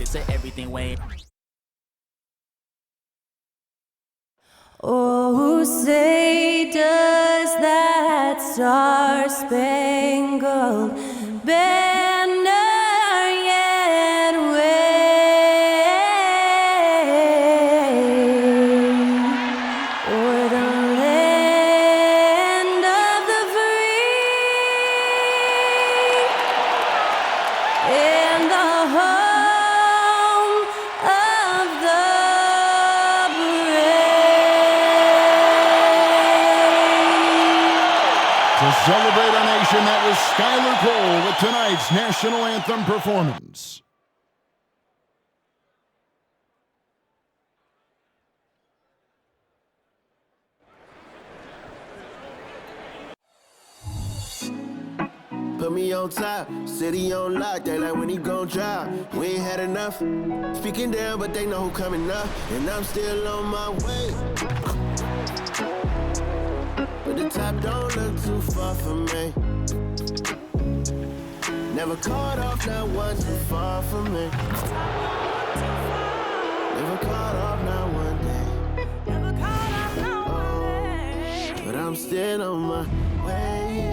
It's a everything way. Oh, say does that star-spangled banner yet wave o'er the land of the free and the home of the To celebrate our nation, that was Skylar Cole with tonight's national anthem performance. Put me on top, city on lock, they like when he gon' drop. We ain't had enough, speaking down, but they know who coming up, and I'm still on my way. But the top don't look too far from me. Never caught off, not one too far from me. Never caught off, not one day. But I'm still on my way.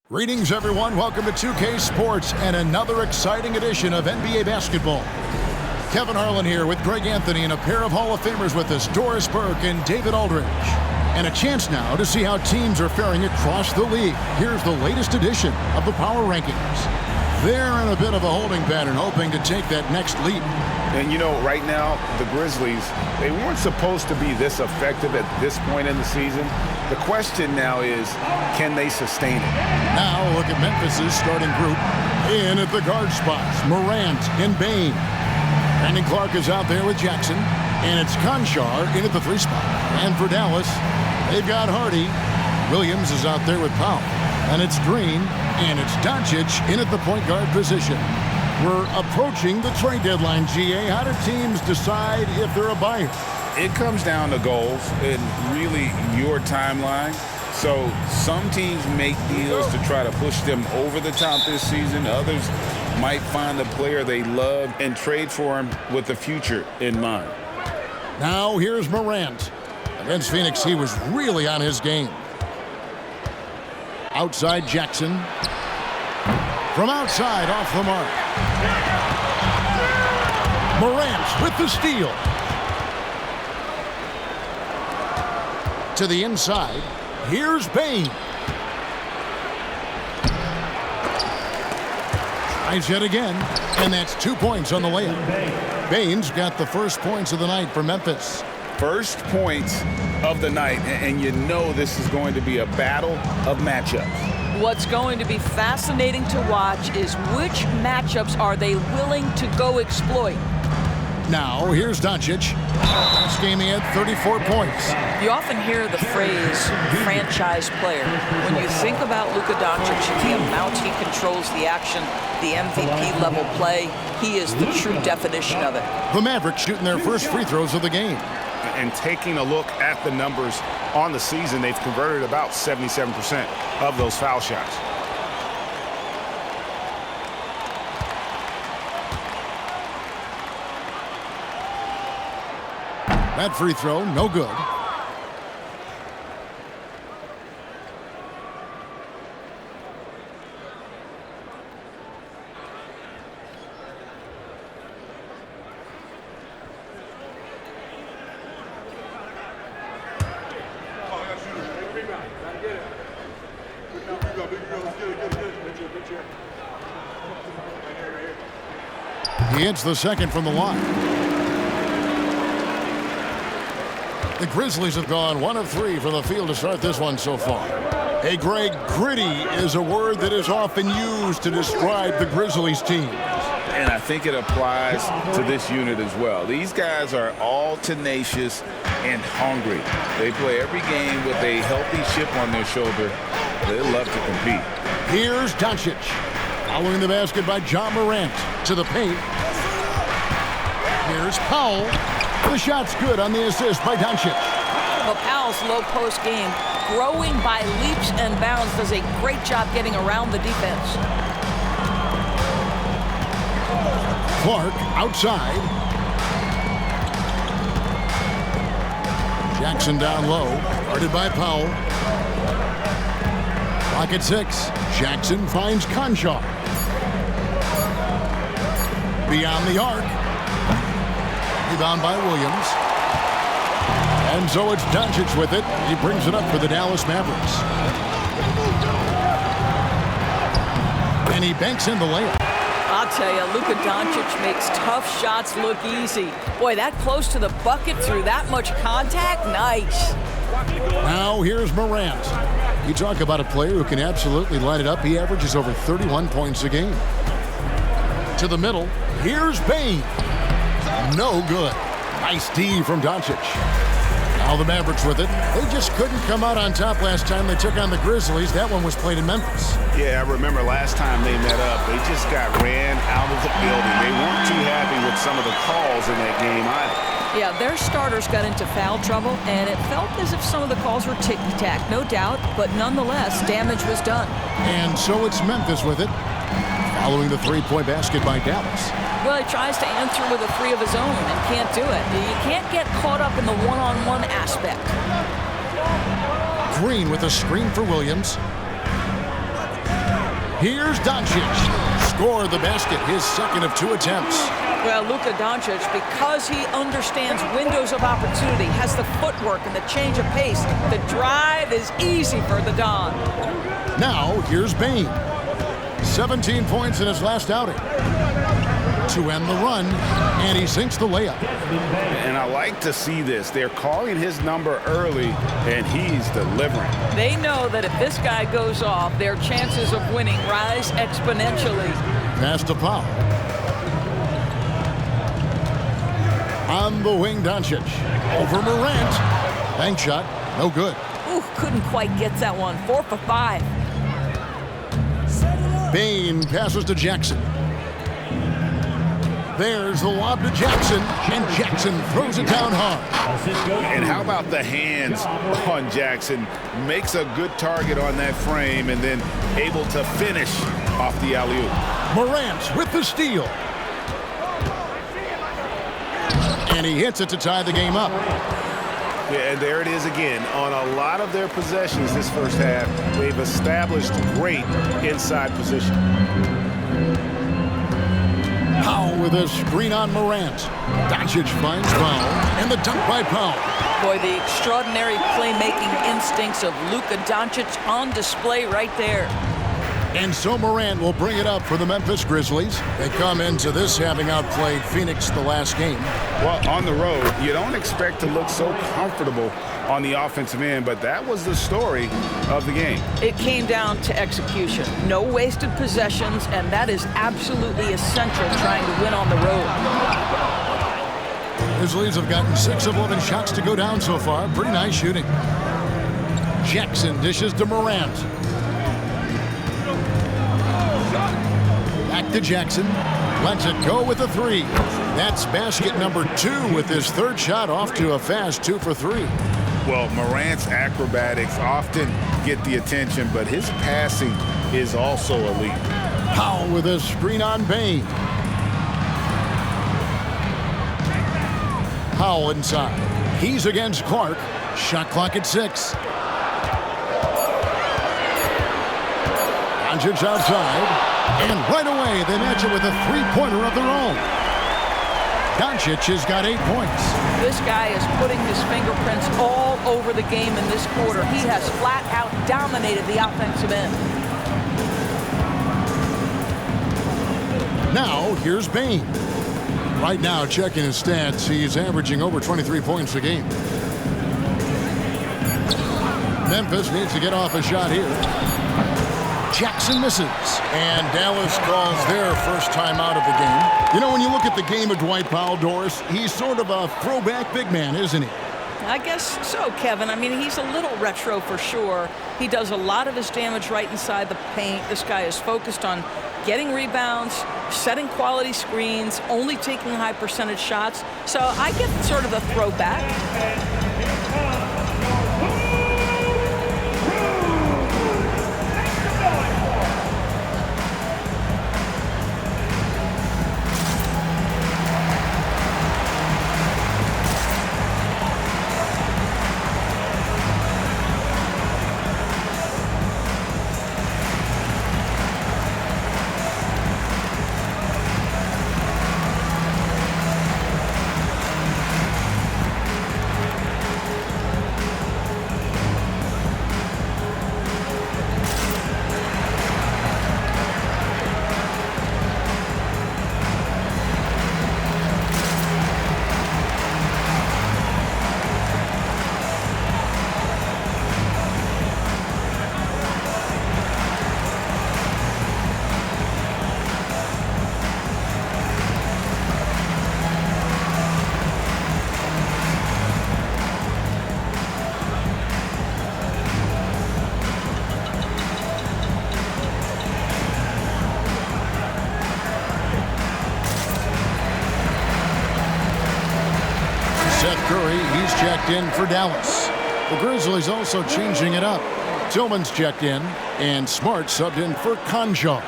Greetings, everyone. Welcome to 2K Sports and another exciting edition of NBA basketball. Kevin Harlan here with Greg Anthony and a pair of Hall of Famers with us, Doris Burke and David Aldridge. And a chance now to see how teams are faring across the league. Here's the latest edition of the Power Rankings. They're in a bit of a holding pattern, hoping to take that next leap. And you know, right now, the Grizzlies, they weren't supposed to be this effective at this point in the season. The question now is, can they sustain it? Now look at Memphis's starting group. In at the guard spots, Morant and Bane. Brandon Clark is out there with Jackson. And it's Conchar in at the 3 spot. And for Dallas, they've got Hardy. Williams is out there with Powell. And it's Green. And it's Doncic in at the point guard position. We're approaching the trade deadline, GA. How do teams decide if they're a buyer? It comes down to goals and really your timeline. So some teams make deals to try to push them over the top this season. Others might find a player they love and trade for him with the future in mind. Now here's Morant. Against Phoenix, he was really on his game. Outside Jackson. From outside, off the mark. Morant with the steal. To the inside. Here's Bane. Tries yet again. And that's 2 points on the layup. Bane's got the first points of the night for Memphis. First points of the night, and you know this is going to be a battle of matchups. What's going to be fascinating to watch is which matchups are they willing to go exploit. Now, here's Doncic. Last game he had 34 points. You often hear the phrase franchise player. When you think about Luka Doncic, the amount he controls the action, the MVP level play, he is the true definition of it. The Mavericks shooting their first free throws of the game. And taking a look at the numbers on the season, they've converted about 77% of those foul shots. That free throw, no good. He hits the second from the line. The Grizzlies have gone 1 of 3 from the field to start this one so far. Hey, Greg, gritty is a word that is often used to describe the Grizzlies team. And I think it applies to this unit as well. These guys are all tenacious and hungry. They play every game with a healthy chip on their shoulder. They love to compete. Here's Doncic. Following the basket by John Morant to the paint. Here's Powell. The shot's good on the assist by Doncic. Well, Powell's low post game, growing by leaps and bounds, does a great job getting around the defense. Clark outside. Jackson down low, guarded by Powell. Clock at 6. Jackson finds Conchar. Beyond the arc. Rebound by Williams. And so it's Doncic with it. He brings it up for the Dallas Mavericks. And he banks in the layup. I'll tell you, Luka Doncic makes tough shots look easy. Boy, that close to the bucket through that much contact, nice. Now here's Morant. You talk about a player who can absolutely light it up. He averages over 31 points a game. To the middle, here's Bane. No good. Nice D from Doncic. Now the Mavericks with it. They just couldn't come out on top last time they took on the Grizzlies. That one was played in Memphis. Yeah, I remember last time they met up, they just got ran out of the building. They weren't too happy with some of the calls in that game either. Yeah, their starters got into foul trouble, and it felt as if some of the calls were ticky-tack, no doubt, but nonetheless, damage was done. And so it's Memphis with it, following the three-point basket by Dallas. Well, he tries to answer with a three of his own and can't do it. You can't get caught up in the one-on-one aspect. Green with a screen for Williams. Here's Doncic. Score the basket, his second of 2 attempts. Well, Luka Doncic, because he understands windows of opportunity, has the footwork and the change of pace, the drive is easy for the Don. Now, here's Bane. 17 points in his last outing. To end the run, and he sinks the layup. And I like to see this. They're calling his number early, and he's delivering. They know that if this guy goes off, their chances of winning rise exponentially. Pass to Powell. On the wing, Doncic. Over Morant. Bank shot, no good. Ooh, couldn't quite get that one. 4 for 5. Bane passes to Jackson. There's the lob to Jackson, and Jackson throws it down hard. And how about the hands on Jackson? Makes a good target on that frame and then able to finish off the alley-oop. Morant with the steal. And he hits it to tie the game up. Yeah, and there it is again. On a lot of their possessions this first half, they've established great inside position. Powell with a screen on Morant. Doncic finds Powell, and the dunk by Powell. Boy, the extraordinary playmaking instincts of Luka Doncic on display right there. And so Morant will bring it up for the Memphis Grizzlies. They come into this having outplayed Phoenix the last game. Well, on the road, you don't expect to look so comfortable on the offensive end, but that was the story of the game. It came down to execution. No wasted possessions, and that is absolutely essential trying to win on the road. Grizzlies have gotten 6 of 11 shots to go down so far. Pretty nice shooting. Jackson dishes to Morant. Back to Jackson. Lets it go with a 3. That's basket number 2 with his third shot off to a fast 2 for 3. Well, Morant's acrobatics often get the attention, but his passing is also elite. Powell with a screen on Bane. Powell inside. He's against Clark. Shot clock at 6. Doncic outside. And right away, they match it with a three-pointer of their own. Doncic has got 8 points. This guy is putting his fingerprints all over the game in this quarter. He has flat out dominated the offensive end. Now, here's Bane. Right now, checking his stats, he's averaging over 23 points a game. Memphis needs to get off a shot here. Jackson misses, and Dallas calls their first time out of the game. You know, when you look at the game of Dwight Powell, Doris, he's sort of a throwback big man, isn't he? I guess so, Kevin. I mean, he's a little retro for sure. He does a lot of his damage right inside the paint. This guy is focused on getting rebounds, setting quality screens, only taking high percentage shots. So I get sort of the throwback. Curry, he's checked in for Dallas. The Grizzlies also changing it up. Tillman's checked in, and Smart subbed in for Conjar.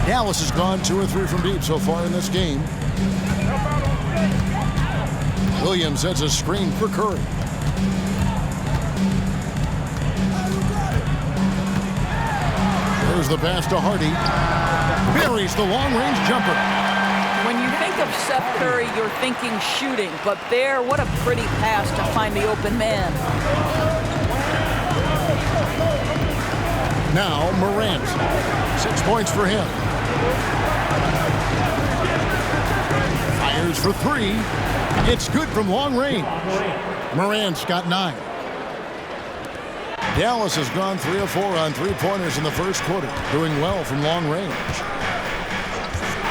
Dallas has gone 2 or 3 from deep so far in this game. Williams sets a screen for Curry. There's the pass to Hardy. Buries the long-range jumper. When you think of Seth Curry, you're thinking shooting, but there, what a pretty pass to find the open man. Now Morant. 6 points for him. Fires for 3. It's good from long range. Morant's got 9. Dallas has gone 3 of 4 on 3-pointers in the first quarter, doing well from long range.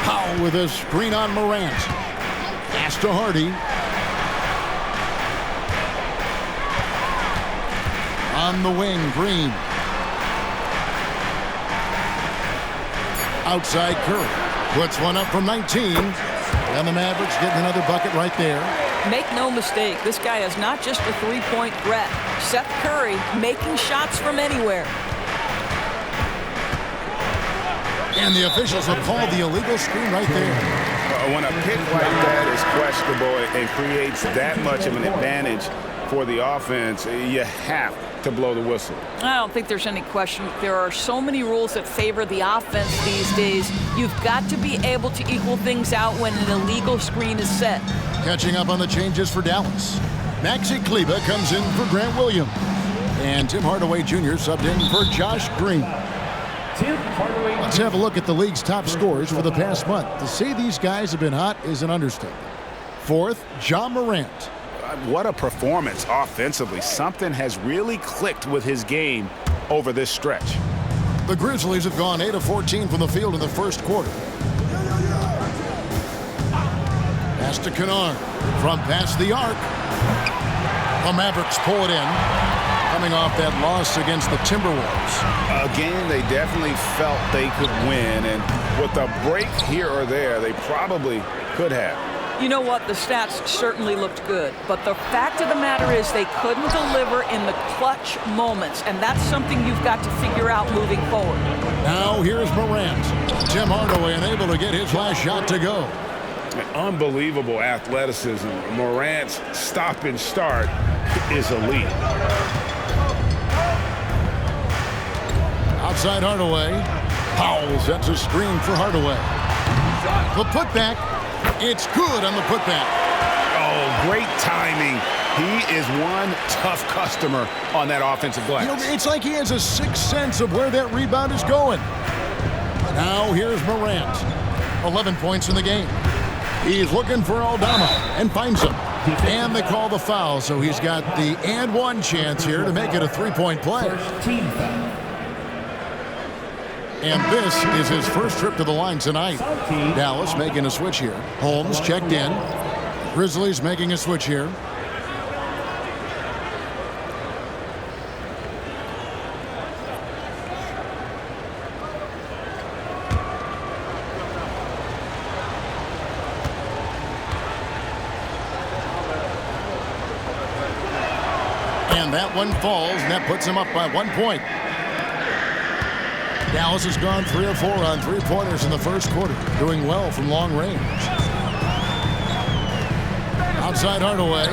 Powell with a screen on Morant. Pass to Hardy. On the wing, Green. Outside Curry. Puts one up from 19. And the Mavericks getting another bucket right there. Make no mistake, this guy is not just a three-point threat. Seth Curry making shots from anywhere. And the officials have called the illegal screen right there. When a pick like that is questionable and creates that much of an advantage for the offense, you have to blow the whistle. I don't think there's any question. There are so many rules that favor the offense these days. You've got to be able to equal things out when an illegal screen is set. Catching up on the changes for Dallas. Maxi Kleber comes in for Grant Williams. And Tim Hardaway Jr. subbed in for Josh Green. Let's have a look at the league's top scorers for the past month. To say these guys have been hot is an understatement. 4th, Ja Morant. What a performance offensively. Something has really clicked with his game over this stretch. The Grizzlies have gone 8 of 14 from the field in the first quarter. Pass to Kennard from past the arc. The Mavericks pull it in, coming off that loss against the Timberwolves. Again, they definitely felt they could win, and with a break here or there, they probably could have. You know what? The stats certainly looked good, but the fact of the matter is they couldn't deliver in the clutch moments, and that's something you've got to figure out moving forward. Now here's Morant. Tim Hardaway unable to get his last shot to go. Unbelievable athleticism. Morant's stop and start is elite. Outside Hardaway. Powell sets a screen for Hardaway. The putback. It's good on the putback. Oh, great timing. He is one tough customer on that offensive glass. You know, it's like he has a sixth sense of where that rebound is going. Now here's Morant. 11 points in the game. He's looking for Aldama and finds him. And they call the foul, so he's got the and one chance here to make it a three-point play. And this is his first trip to the line tonight. Dallas making a switch here. Holmes checked in. Grizzlies making a switch here. And that one falls, and that puts him up by 1 point. Dallas has gone 3 of 4 on three-pointers in the first quarter, doing well from long range. Outside Hardaway,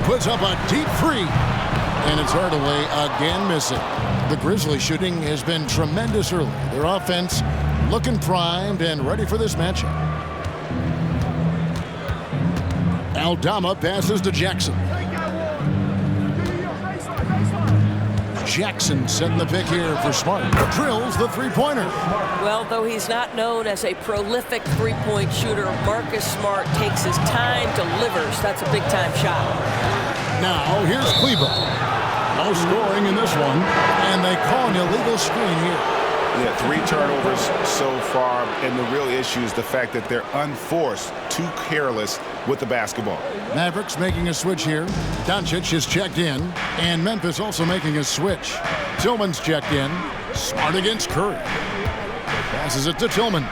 puts up a deep three, and it's Hardaway again missing. The Grizzlies shooting has been tremendous early. Their offense looking primed and ready for this matchup. Aldama passes to Jackson. Jackson setting the pick here for Smart. Drills the three-pointer. Well, though he's not known as a prolific three-point shooter, Marcus Smart takes his time, delivers. That's a big-time shot. Now, here's Kleber. No scoring in this one, and they call an illegal screen here. Yeah, 3 turnovers so far, and the real issue is the fact that they're unforced, too careless with the basketball. Mavericks making a switch here. Doncic is checked in, and Memphis also making a switch. Tillman's checked in. Smart against Curry. Passes it to Tillman.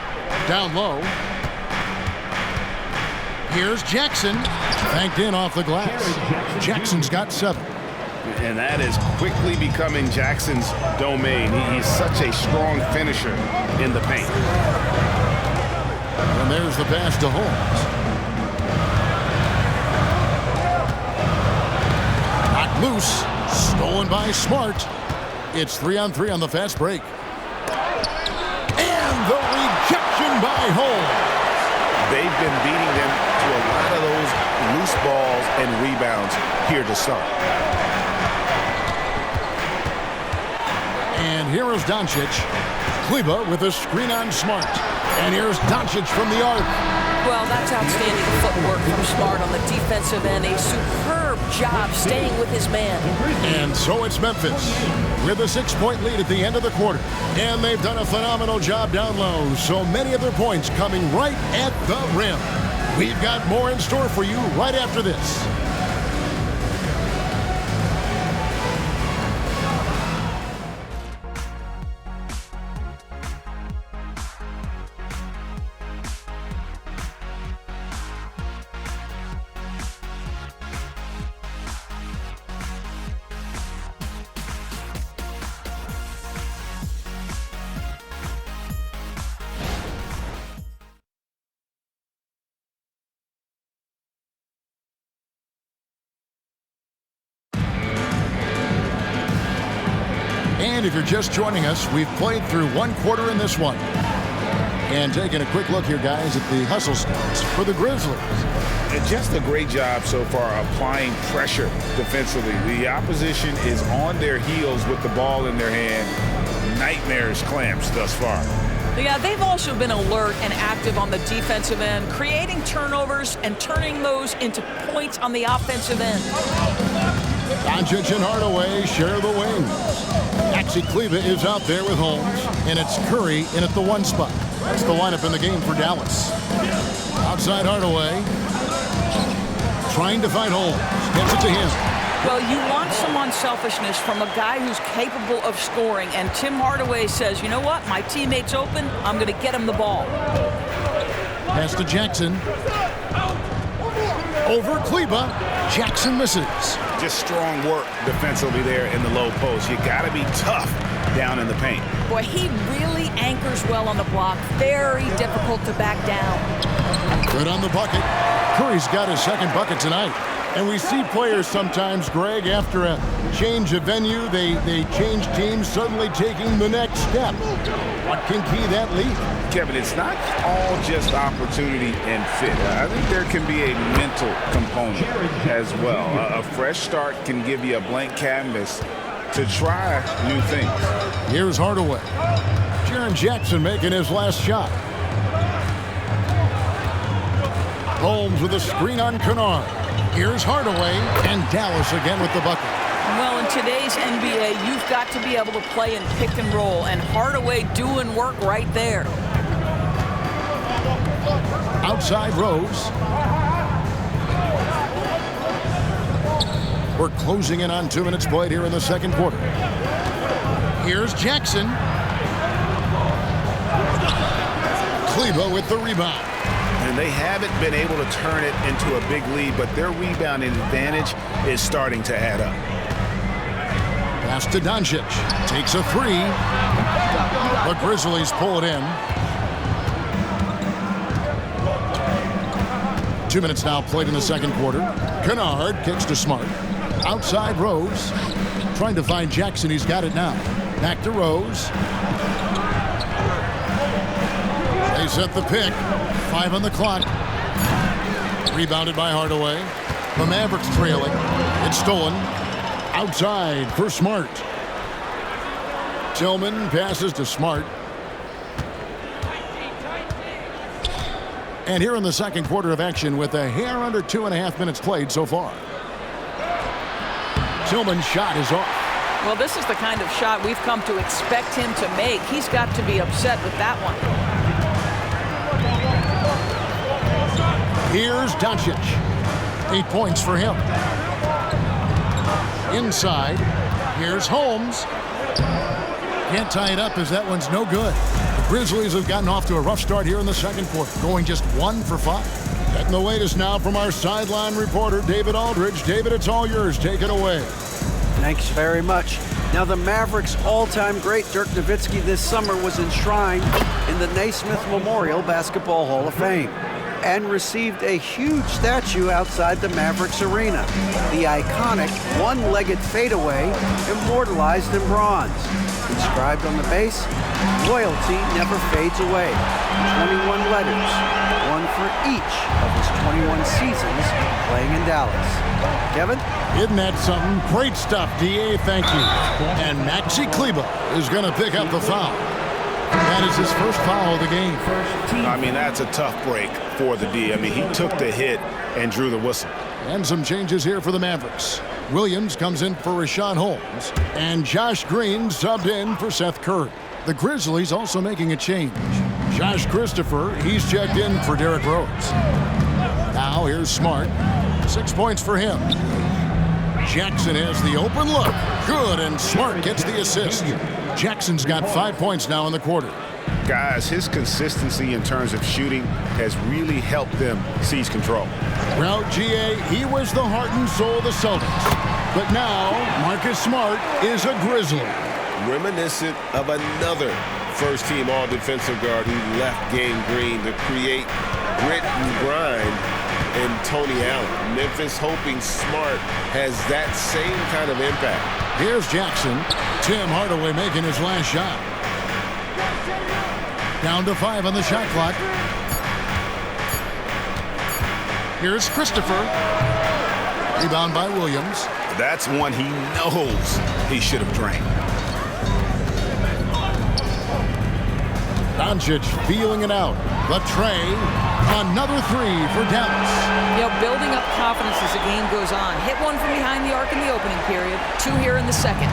Down low. Here's Jackson. Banked in off the glass. Jackson's got 7. And that is quickly becoming Jackson's domain. He's such a strong finisher in the paint. And there's the pass to Holmes. Knocked loose. Stolen by Smart. It's 3-on-3 on the fast break. And the rejection by Holmes. They've been beating them to a lot of those loose balls and rebounds here to start. And here is Doncic. Kleba with a screen on Smart. And here's Doncic from the arc. Well, that's outstanding footwork from Smart on the defensive end. A superb job staying with his man. And so it's Memphis with a 6-point lead at the end of the quarter. And they've done a phenomenal job down low. So many of their points coming right at the rim. We've got more in store for you right after this. And if you're just joining us, we've played through 1 quarter in this one. And taking a quick look here, guys, at the hustle stats for the Grizzlies. And just a great job so far applying pressure defensively. The opposition is on their heels with the ball in their hand. Nightmares clamps thus far. Yeah, they've also been alert and active on the defensive end, creating turnovers and turning those into points on the offensive end. Doncic and Hardaway share the wings. Maxi Kleba is out there with Holmes, and it's Curry in at the 1 spot. That's the lineup in the game for Dallas. Outside Hardaway, trying to find Holmes. Gets it to him. Well, you want some unselfishness from a guy who's capable of scoring, and Tim Hardaway says, you know what, my teammate's open, I'm going to get him the ball. Pass to Jackson. Over Kleba. Jackson misses. Just strong work defensively there in the low post. You got to be tough down in the paint. Boy, he really anchors well on the block. Very difficult to back down. Good on the bucket. Curry's got his 2nd bucket tonight. And we see players sometimes, Greg, after a change of venue, they change teams, suddenly taking the next step. What can key that lead? Kevin, it's not all just opportunity and fit. I think there can be a mental component as well. A fresh start can give you a blank canvas to try new things. Here's Hardaway. Jaren Jackson making his last shot. Holmes with a screen on Kennard. Here's Hardaway, and Dallas again with the bucket. Well, in today's NBA, you've got to be able to play in pick and roll, and Hardaway doing work right there. Outside Rose. We're closing in on 2 minutes played here in the 2nd quarter. Here's Jackson. Kleba with the rebound. And they haven't been able to turn it into a big lead, but their rebounding advantage is starting to add up. Pass to Doncic. Takes a 3. The Grizzlies pull it in. 2 minutes now played in the 2nd quarter. Kennard kicks to Smart. Outside Rose. Trying to find Jackson. He's got it now. Back to Rose. They set the pick. 5 on the clock. Rebounded by Hardaway. The Mavericks trailing. It's stolen. Outside for Smart. Tillman passes to Smart. And here in the 2nd quarter of action with a hair under 2.5 minutes played so far. Tillman's shot is off. Well, this is the kind of shot we've come to expect him to make. He's got to be upset with that one. Here's Doncic. 8 points for him. Inside, here's Holmes. Can't tie it up as that one's no good. The Grizzlies have gotten off to a rough start here in the second quarter, going just 1 for 5. Getting the latest now from our sideline reporter, David Aldridge. David, it's all yours. Take it away. Thanks very much. Now, the Mavericks' all-time great Dirk Nowitzki this summer was enshrined in the Naismith Memorial Basketball Hall of Fame and received a huge statue outside the Mavericks arena. The iconic one-legged fadeaway immortalized in bronze. Inscribed on the base, loyalty never fades away. 21 letters, one for each of his 21 seasons playing in Dallas. Kevin? Isn't that something? Great stuff, D.A. Thank you. And Maxi Kleber is going to pick up the foul. That is his first foul of the game. I mean, that's a tough break for the D. I mean, he took the hit and drew the whistle. And some changes here for the Mavericks. Williams comes in for Rashawn Holmes. And Josh Green subbed in for Seth Curry. The Grizzlies also making a change. Josh Christopher, he's checked in for Derrick Rose. Now here's Smart. 6 points for him. Jackson has the open look. Good, and Smart gets the assist. Jackson's got 5 points now in the quarter. Guys, his consistency in terms of shooting has really helped them seize control. Well, G.A., he was the heart and soul of the Celtics. But now, Marcus Smart is a Grizzly. Reminiscent of another first-team all-defensive guard who left Game Green to create grit and grind in Tony Allen. Memphis hoping Smart has that same kind of impact. Here's Jackson. Tim Hardaway making his last shot. Down to 5 on the shot clock. Here's Christopher. Rebound by Williams. That's one he knows he should have drained. Doncic feeling it out. The tray. Another 3 for Dallas. You know, building up confidence as the game goes on. Hit one from behind the arc in the opening period. 2 here in the second.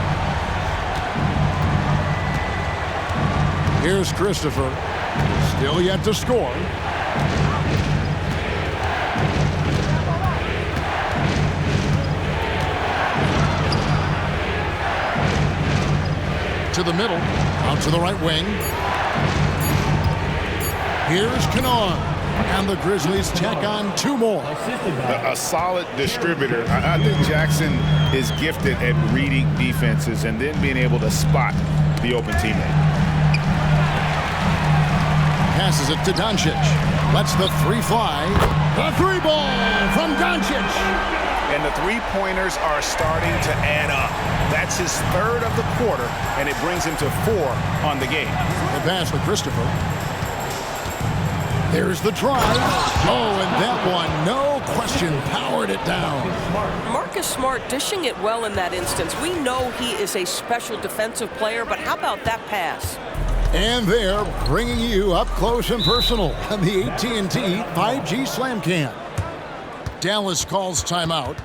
Here's Christopher. Still yet to score. To the middle. Out to the right wing. Here's Kennard. And the Grizzlies tack on 2 more. A solid distributor. I think Jackson is gifted at reading defenses and then being able to spot the open teammate. Passes it to Doncic. Lets the 3 fly. The 3 ball from Doncic. And the 3-pointers are starting to add up. That's his 3rd of the quarter, and it brings him to 4 on the game. The pass to Christopher. There's the drive. Oh, and that one, no question, powered it down. Marcus Smart dishing it well in that instance. We know he is a special defensive player, but how about that pass? And they're bringing you up close and personal on the AT&T 5G Slam Cam. Dallas calls timeout.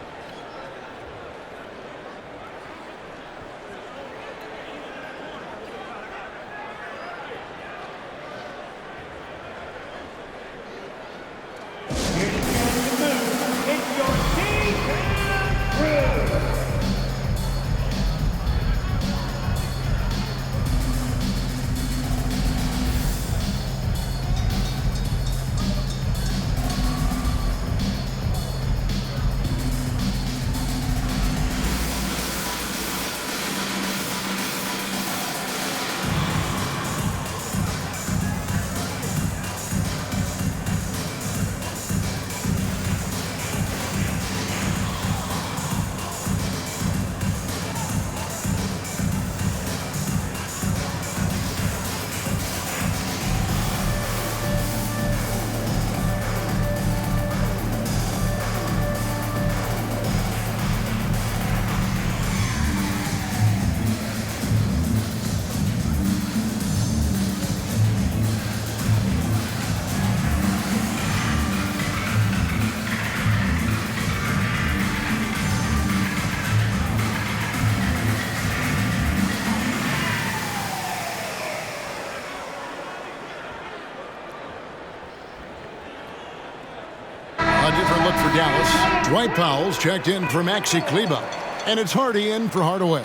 different look for Dallas. Dwight Powell's checked in for Maxi Kleber. And it's Hardy in for Hardaway.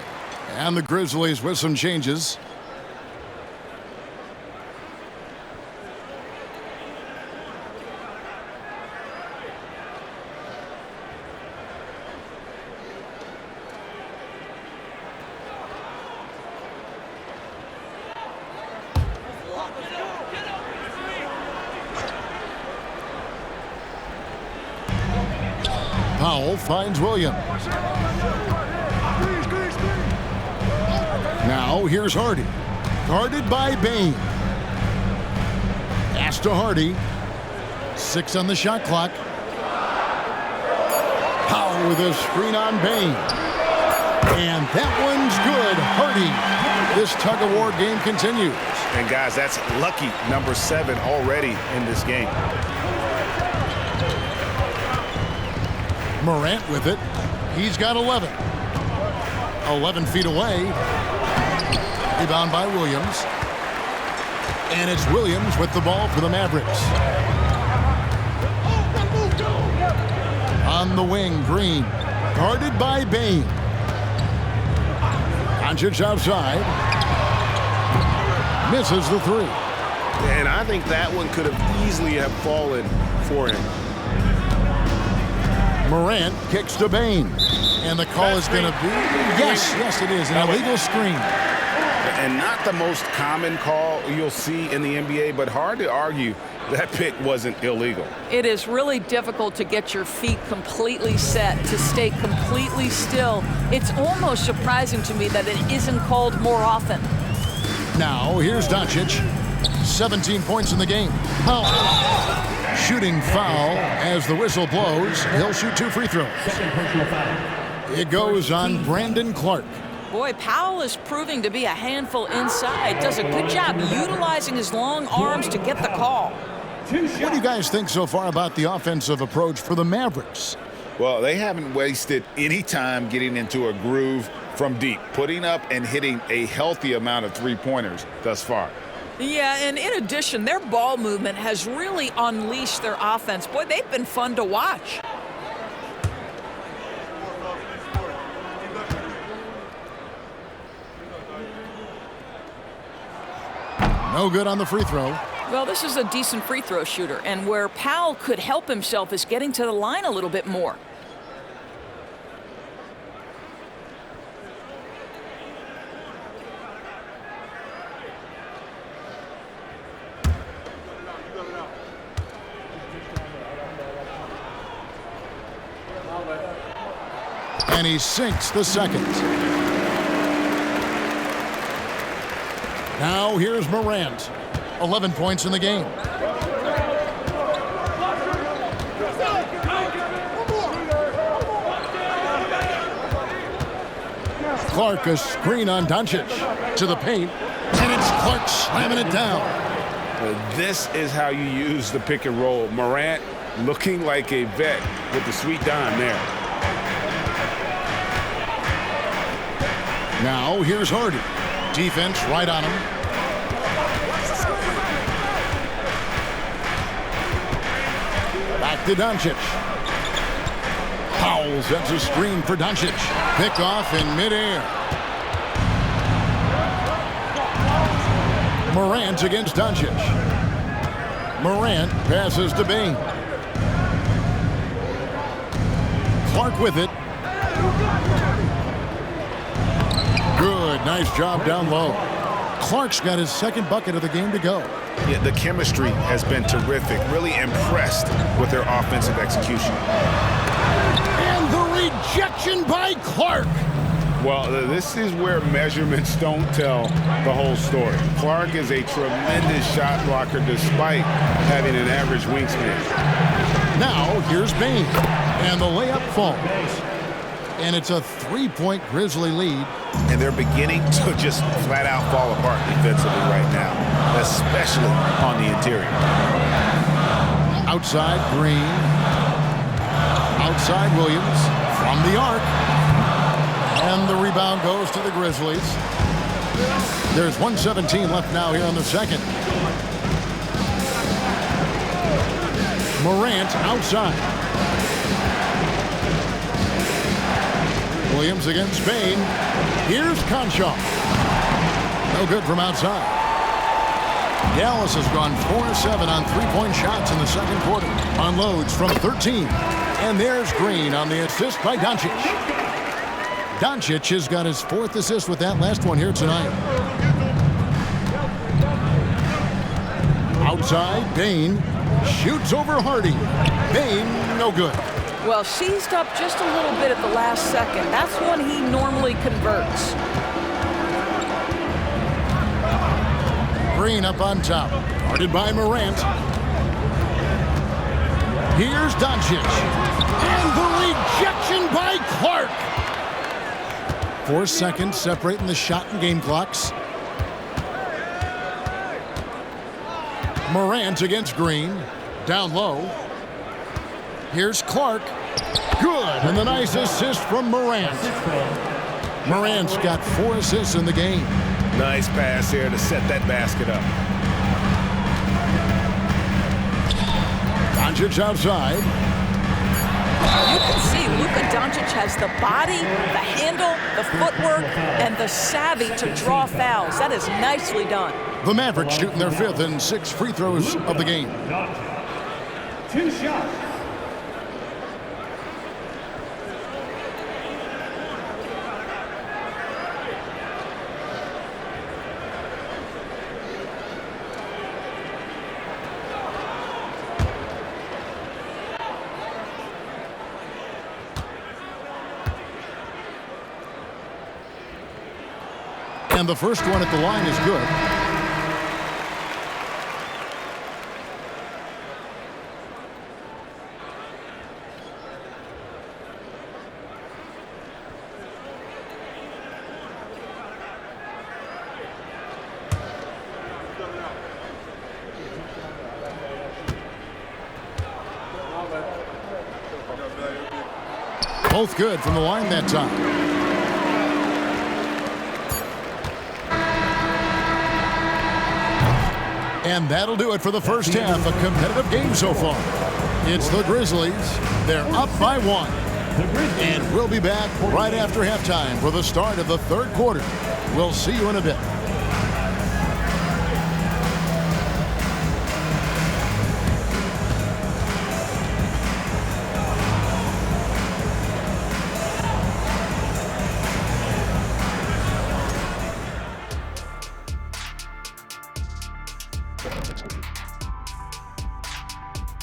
And the Grizzlies with some changes. Powell finds Williams. Now here's Hardy. Guarded by Bain. Pass to Hardy. 6 on the shot clock. Powell with a screen on Bain. And that one's good. Hardy. This tug-of-war game continues. And guys, that's lucky number 7 already in this game. Morant with it. He's got 11. 11 feet away. Rebound by Williams. And it's Williams with the ball for the Mavericks. On the wing, Green. Guarded by Bain. Doncic outside. Misses the 3. And I think that one could have easily have fallen for him. Morant kicks to Bain. And the call is going to be, yes, it is, an illegal screen. And not the most common call you'll see in the NBA, but hard to argue that pick wasn't illegal. It is really difficult to get your feet completely set, to stay completely still. It's almost surprising to me that it isn't called more often. Now, here's Doncic. 17 points in the game. Powell. Shooting foul as the whistle blows. He'll shoot 2 free throws. It goes on Brandon Clark. Boy, Powell is proving to be a handful inside. Does a good job utilizing his long arms to get the call. What do you guys think so far about the offensive approach for the Mavericks? Well, they haven't wasted any time getting into a groove from deep, putting up and hitting a healthy amount of three-pointers thus far. Yeah, and in addition, their ball movement has really unleashed their offense. Boy, they've been fun to watch. No good on the free throw. Well, this is a decent free throw shooter, and where Powell could help himself is getting to the line a little bit more. And he sinks the second. Now here's Morant. 11 points in the game. Clark, a screen on Doncic. To the paint. And it's Clark slamming it down. This is how you use the pick and roll. Morant looking like a vet with the sweet dime there. Now here's Hardy. Defense right on him. Back to Doncic. Powell sets a screen for Doncic. Pick off in midair. Morant against Doncic. Morant passes to Bain. Clark with it. Good, nice job down low. Clark's got his second bucket of the game to go. Yeah, the chemistry has been terrific. Really impressed with their offensive execution. And the rejection by Clark. Well, this is where measurements don't tell the whole story. Clark is a tremendous shot blocker despite having an average wingspan. Now here's Bain. And the layup falls. And it's a 3-point Grizzly lead. And they're beginning to just flat out fall apart defensively right now, especially on the interior. Outside Green. Outside Williams. From the arc. And the rebound goes to the Grizzlies. There's 1:17 left now here on the second. Morant outside. Williams against Bain. Here's Conchaw. No good from outside. Dallas has gone 4-7 on three-point shots in the second quarter. Unloads from 13. And there's Green on the assist by Doncic. Doncic has got his 4th assist with that last one here tonight. Outside, Bain shoots over Hardy. Bain, no good. Well, seized up just a little bit at the last second. That's when he normally converts. Green up on top. Guarded by Morant. Here's Doncic. And the rejection by Clark. 4 seconds separating the shot and game clocks. Morant against Green. Down low. Here's Clark. Good. And the nice assist from Morant. Morant's got 4 assists in the game. Nice pass here to set that basket up. Doncic outside. You can see Luka Doncic has the body, the handle, the footwork, and the savvy to draw fouls. That is nicely done. The Mavericks shooting their 5th and 6th free throws of the game. 2 shots. And the first one at the line is good. Both good from the line that time. And that'll do it for the first half. A competitive game so far. It's the Grizzlies. They're up by 1. And we'll be back right after halftime for the start of the 3rd quarter. We'll see you in a bit.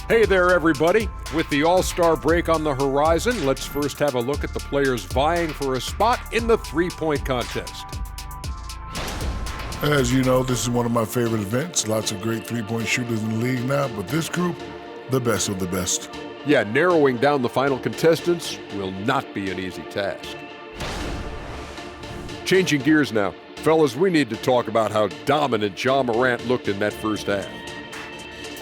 Hey there, everybody. With the All-Star break on the horizon, let's first have a look at the players vying for a spot in the three-point contest. As you know, this is one of my favorite events. Lots of great three-point shooters in the league now, but this group, the best of the best. Yeah, narrowing down the final contestants will not be an easy task. Changing gears now. Fellas, we need to talk about how dominant Ja Morant looked in that first half.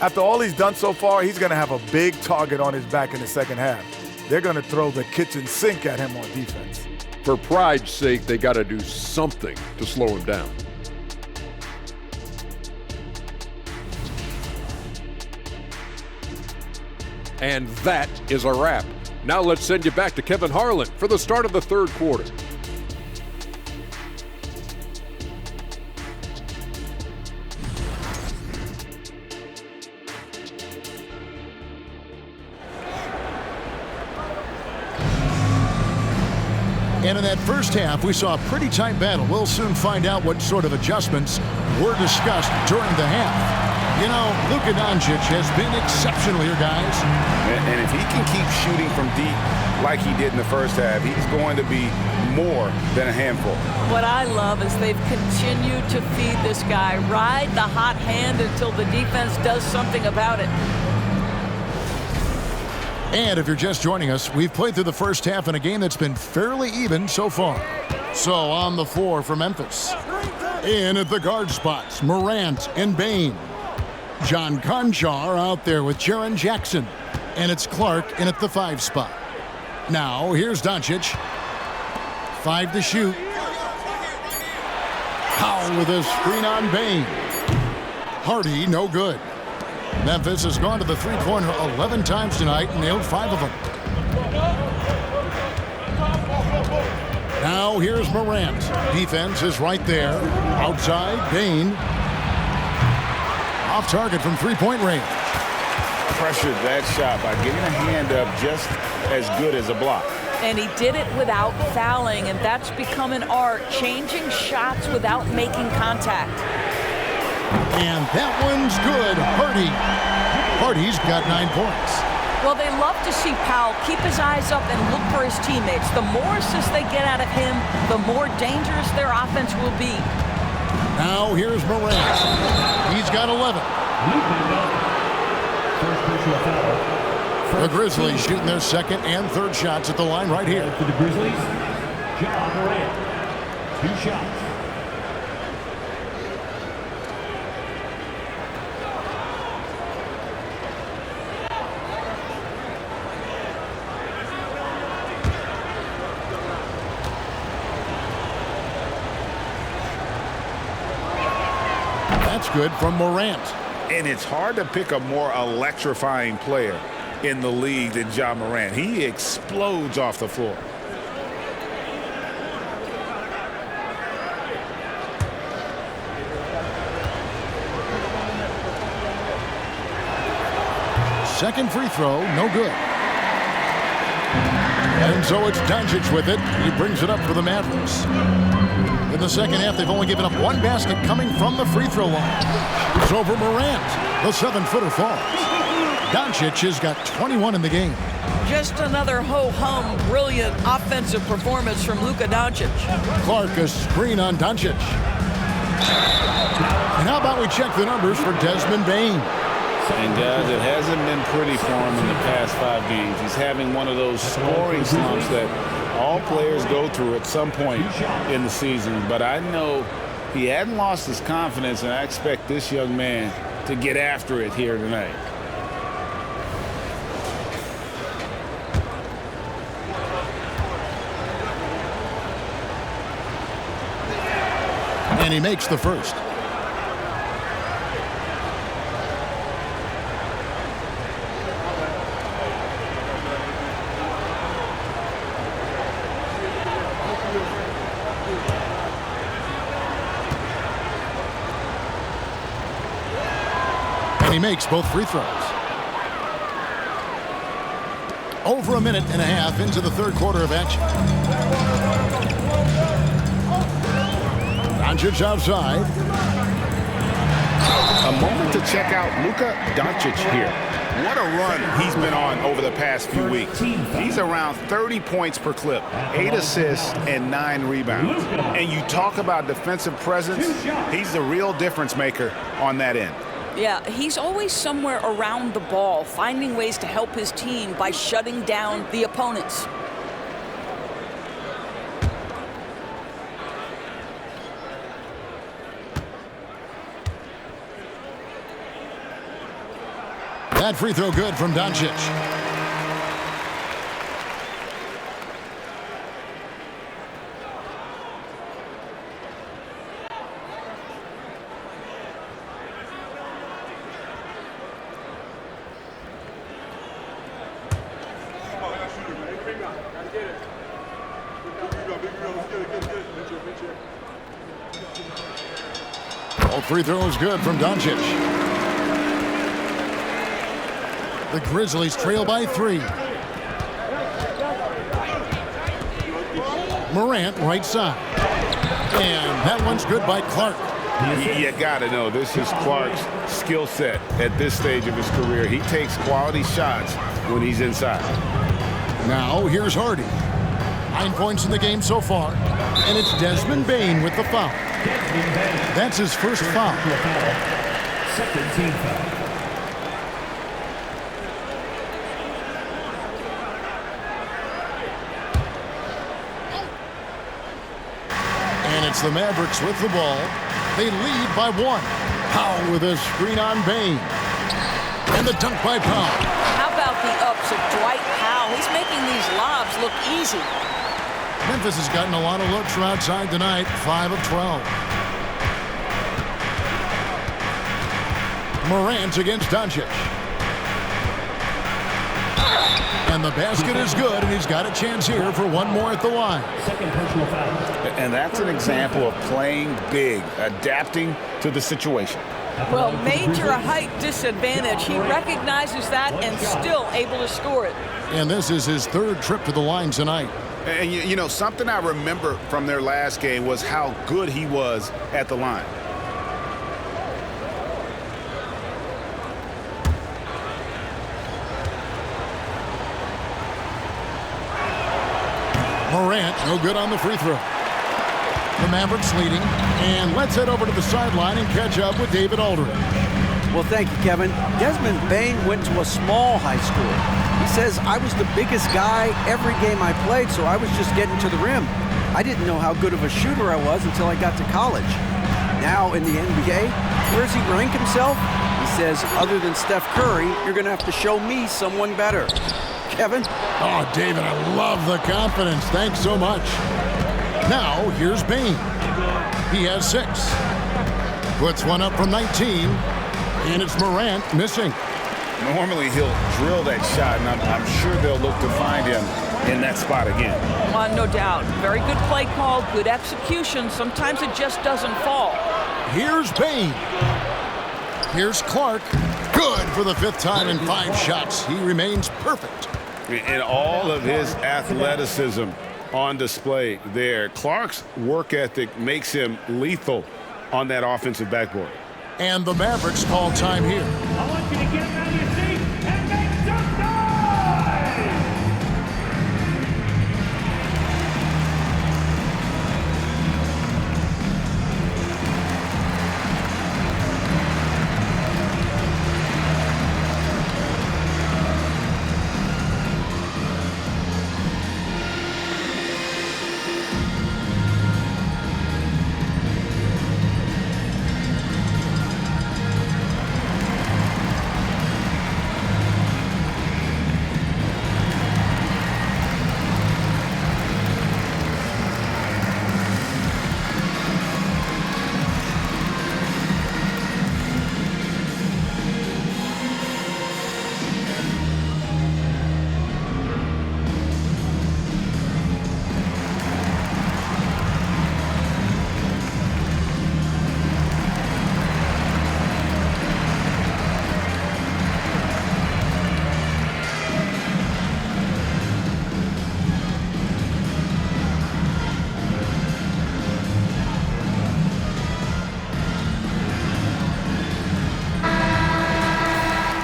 After all he's done so far, he's going to have a big target on his back in the second half. They're going to throw the kitchen sink at him on defense. For pride's sake, they got to do something to slow him down. And that is a wrap. Now let's send you back to Kevin Harlan for the start of the 3rd quarter. And in that first half, we saw a pretty tight battle. We'll soon find out what sort of adjustments were discussed during the half. You know, Luka Doncic has been exceptional here, guys. And if he can keep shooting from deep like he did in the first half, he's going to be more than a handful. What I love is they've continued to feed this guy. Ride the hot hand until the defense does something about it. And if you're just joining us, we've played through the first half in a game that's been fairly even so far. So on the floor for Memphis. In at the guard spots, Morant and Bain. John Conchar out there with Jaren Jackson. And it's Clark in at the 5 spot. Now, here's Doncic. 5 to shoot. Powell with a screen on Bain. Hardy, no good. Memphis has gone to the three-pointer 11 times tonight and nailed 5 of them. Now here's Morant. Defense is right there. Outside, Bain. Off target from three-point range. Pressured that shot by getting a hand up just as good as a block. And he did it without fouling, and that's become an art, changing shots without making contact. And that one's good. Hardy's got 9 points. Well, they love to see Powell keep his eyes up and look for his teammates. The more assists they get out of him, the more dangerous their offense will be. Now here's Morant. He's got 11. The Grizzlies shooting their second and third shots at the line right here. For the Grizzlies, Ja Morant. 2 shots. That's good from Morant. And it's hard to pick a more electrifying player in the league than Ja Morant. He explodes off the floor. Second free throw, no good. And so it's Doncic with it. He brings it up for the Mavericks. In the second half, they've only given up 1 basket coming from the free throw line. It's over Morant. The 7-footer falls. Doncic has got 21 in the game. Just another ho-hum, brilliant offensive performance from Luka Doncic. Clark, a screen on Doncic. And how about we check the numbers for Desmond Bain? And guys, it hasn't been pretty for him in the past 5 games. He's having one of those scoring slumps that all players go through at some point in the season. But I know he hadn't lost his confidence, and I expect this young man to get after it here tonight. And he makes the first. He makes both free throws. Over a minute and a half into the third quarter of action. Doncic outside. A moment to check out Luka Doncic here. What a run he's been on over the past few weeks. He's around 30 points per clip, 8 assists, and 9 rebounds. And you talk about defensive presence, he's the real difference maker on that end. Yeah, he's always somewhere around the ball, finding ways to help his team by shutting down the opponents. That free throw good from Doncic. All free throws good from Doncic. The Grizzlies trail by 3. Morant right side. And that one's good by Clark. You gotta know, this is Clark's skill set at this stage of his career. He takes quality shots when he's inside. Now here's Hardy. 9 points in the game so far. And it's Desmond Bain with the foul. That's his first foul. Second team foul. And it's the Mavericks with the ball. They lead by 1. Powell with a screen on Bain. And the dunk by Powell. How about the ups of Dwight Powell? He's making these lobs look easy. Memphis has gotten a lot of looks from outside tonight, 5 of 12. Morant against Doncic. And the basket is good, and he's got a chance here for one more at the line. Second personal foul. And that's an example of playing big, adapting to the situation. Well, major height disadvantage. He recognizes that and still able to score it. And this is his third trip to the line tonight. And you know, something I remember from their last game was how good he was at the line. Morant, no good on the free throw. The Mavericks leading. And let's head over to the sideline and catch up with David Aldridge. Well, thank you, Kevin. Desmond Bane went to a small high school. He says, I was the biggest guy every game I played, so I was just getting to the rim. I didn't know how good of a shooter I was until I got to college. Now in the NBA, where does he rank himself? He says, other than Steph Curry, you're going to have to show me someone better. Kevin? Oh, David, I love the confidence. Thanks so much. Now, here's Bane. He has 6. Puts one up from 19, and it's Morant missing. Normally, he'll drill that shot, and I'm sure they'll look to find him in that spot again. No doubt. Very good play call, good execution. Sometimes it just doesn't fall. Here's Bane. Here's Clark. Good for the 5th time in 5 shots. He remains perfect. And all of his athleticism on display there. Clark's work ethic makes him lethal on that offensive backboard. And the Mavericks call time here. I want you to get out of your seat and make some noise!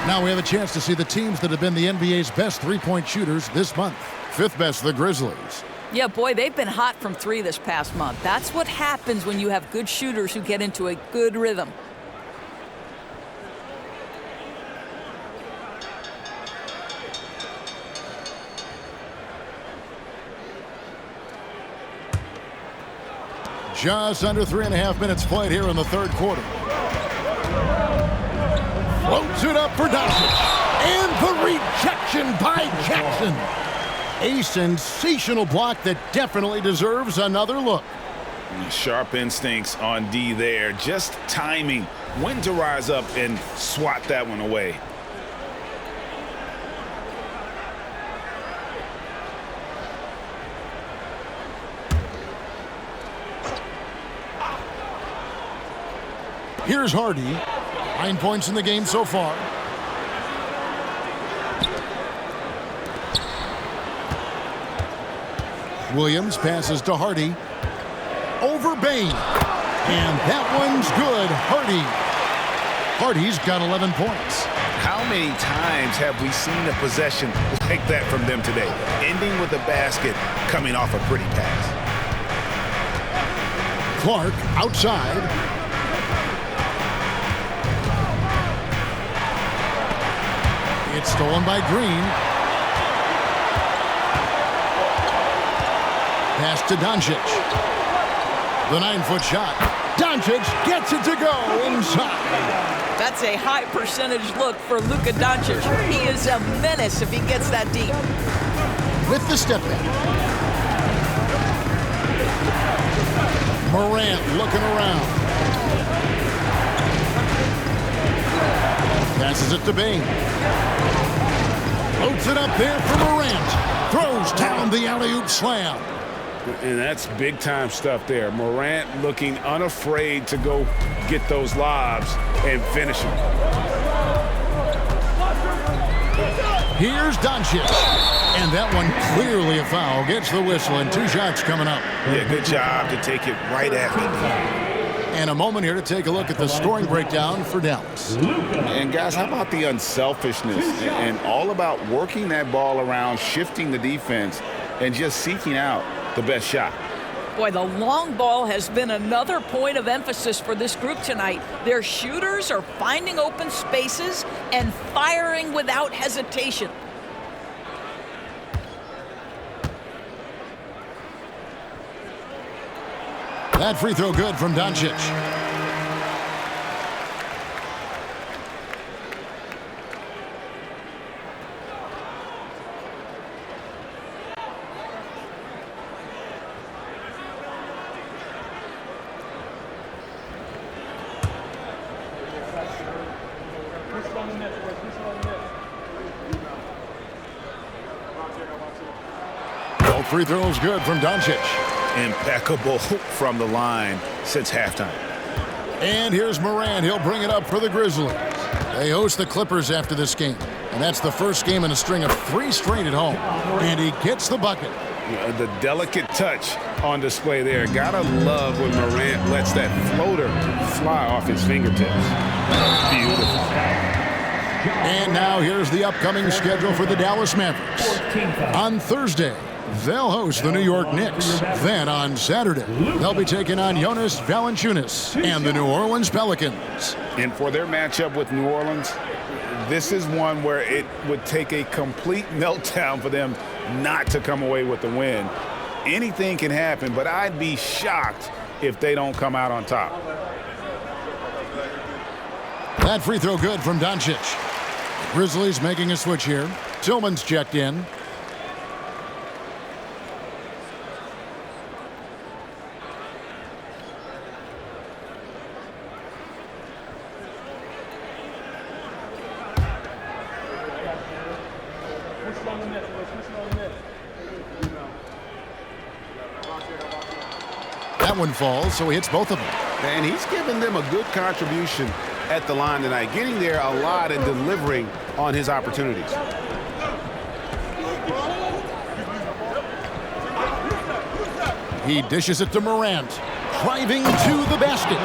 Now we have a chance to see the teams that have been the NBA's best three-point shooters this month. 5th best, the Grizzlies. Yeah, boy, they've been hot from 3 this past month. That's what happens when you have good shooters who get into a good rhythm. Just under 3.5 minutes played here in the 3rd quarter. Floats it up for Doncic. And the rejection by Jackson. A sensational block that definitely deserves another look. Sharp instincts on D there. Just timing when to rise up and swat that one away. Here's Hardy. 9 points in the game so far. Williams passes to Hardy. Over Bane. And that one's good. Hardy's got 11 points. How many times have we seen a possession like that from them today? Ending with a basket, coming off a pretty pass. Clark outside. It's stolen by Green. Pass to Doncic. The 9-foot shot. Doncic gets it to go inside. That's a high percentage look for Luka Doncic. He is a menace if he gets that deep. With the step back. Morant looking around. Passes it to Bane. Loads it up there for Morant. Throws down the alley-oop slam. And that's big-time stuff there. Morant looking unafraid to go get those lobs and finish them. Here's Doncic. And that one clearly a foul. Gets the whistle, and 2 shots coming up. Yeah, good job to take it right at me. And a moment here to take a look at the scoring breakdown for Dallas. And guys, how about the unselfishness and all about working that ball around, shifting the defense, and just seeking out the best shot. Boy, the long ball has been another point of emphasis for this group tonight. Their shooters are finding open spaces and firing without hesitation. That free throw good from Doncic. Both free throws good from Doncic. Impeccable from the line since halftime. And here's Morant. He'll bring it up for the Grizzlies. They host the Clippers after this game. And that's the first game in a string of 3 straight at home. And he gets the bucket. The delicate touch on display there. Gotta love when Morant lets that floater fly off his fingertips. Beautiful. And now here's the upcoming schedule for the Dallas Mavericks. On Thursday, they'll host the New York Knicks. Then on Saturday, they'll be taking on Jonas Valanciunas and the New Orleans Pelicans. And for their matchup with New Orleans, this is one where it would take a complete meltdown for them not to come away with the win. Anything can happen, but I'd be shocked if they don't come out on top. That free throw good from Doncic. Grizzlies making a switch here. Tillman's checked in. That one falls, so he hits both of them. And he's given them a good contribution at the line tonight, getting there a lot and delivering on his opportunities. He dishes it to Morant, driving to the basket.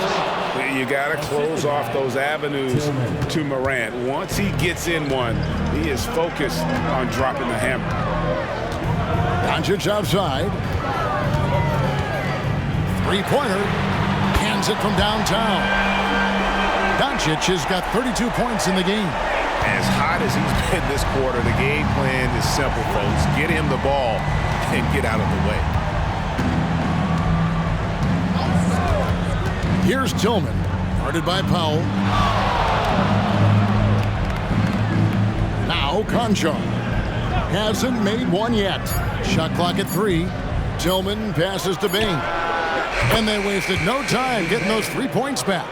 You got to close off those avenues to Morant. Once he gets in one, he is focused on dropping the hammer. Doncic outside. Three-pointer. Hands it from downtown. Doncic has got 32 points in the game. As hot as he's been this quarter, the game plan is simple, folks. Get him the ball and get out of the way. Here's Tillman, guarded by Powell. Now Conchar. Hasn't made one yet. Shot clock at 3. Tillman passes to Bain. And they wasted no time getting those 3 points back.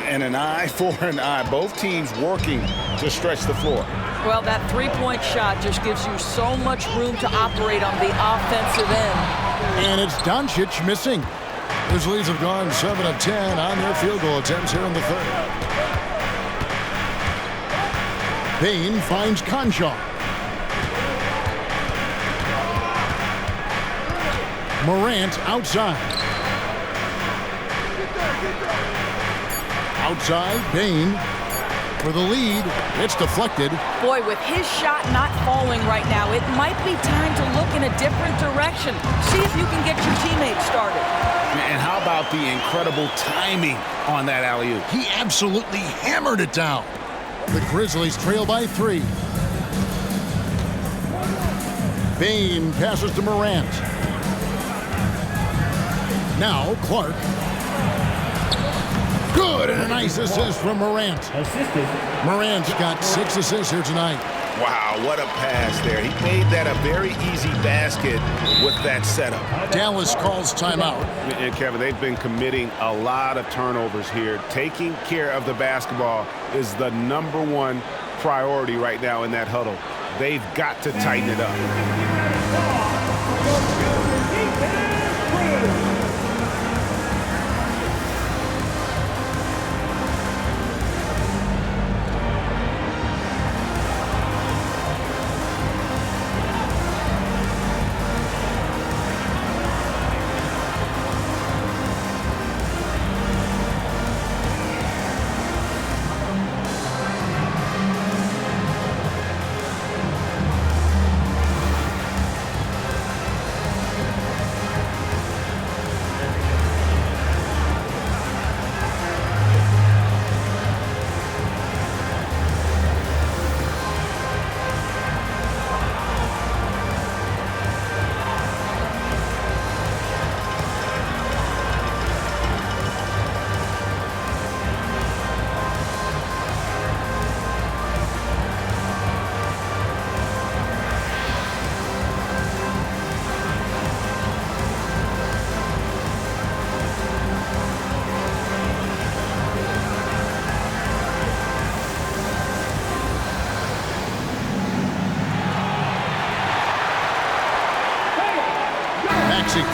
And an eye for an eye. Both teams working to stretch the floor. Well, that three-point shot just gives you so much room to operate on the offensive end. And it's Doncic missing. Grizzlies have gone 7 of 10 on their field goal attempts here in the third. Bain finds Conchar. Morant outside. Outside, Bain for the lead. It's deflected. Boy, with his shot not falling right now, it might be time to look in a different direction. See if you can get your teammates started. And how about the incredible timing on that alley-oop? He absolutely hammered it down. The Grizzlies trail by 3. Bain passes to Morant. Now Clark. Good, and a nice assist from Morant. Morant's got 6 assists here tonight. Wow, what a pass there. He made that a very easy basket with that setup. Dallas calls timeout. And Kevin, they've been committing a lot of turnovers here. Taking care of the basketball is the #1 priority right now in that huddle. They've got to tighten it up.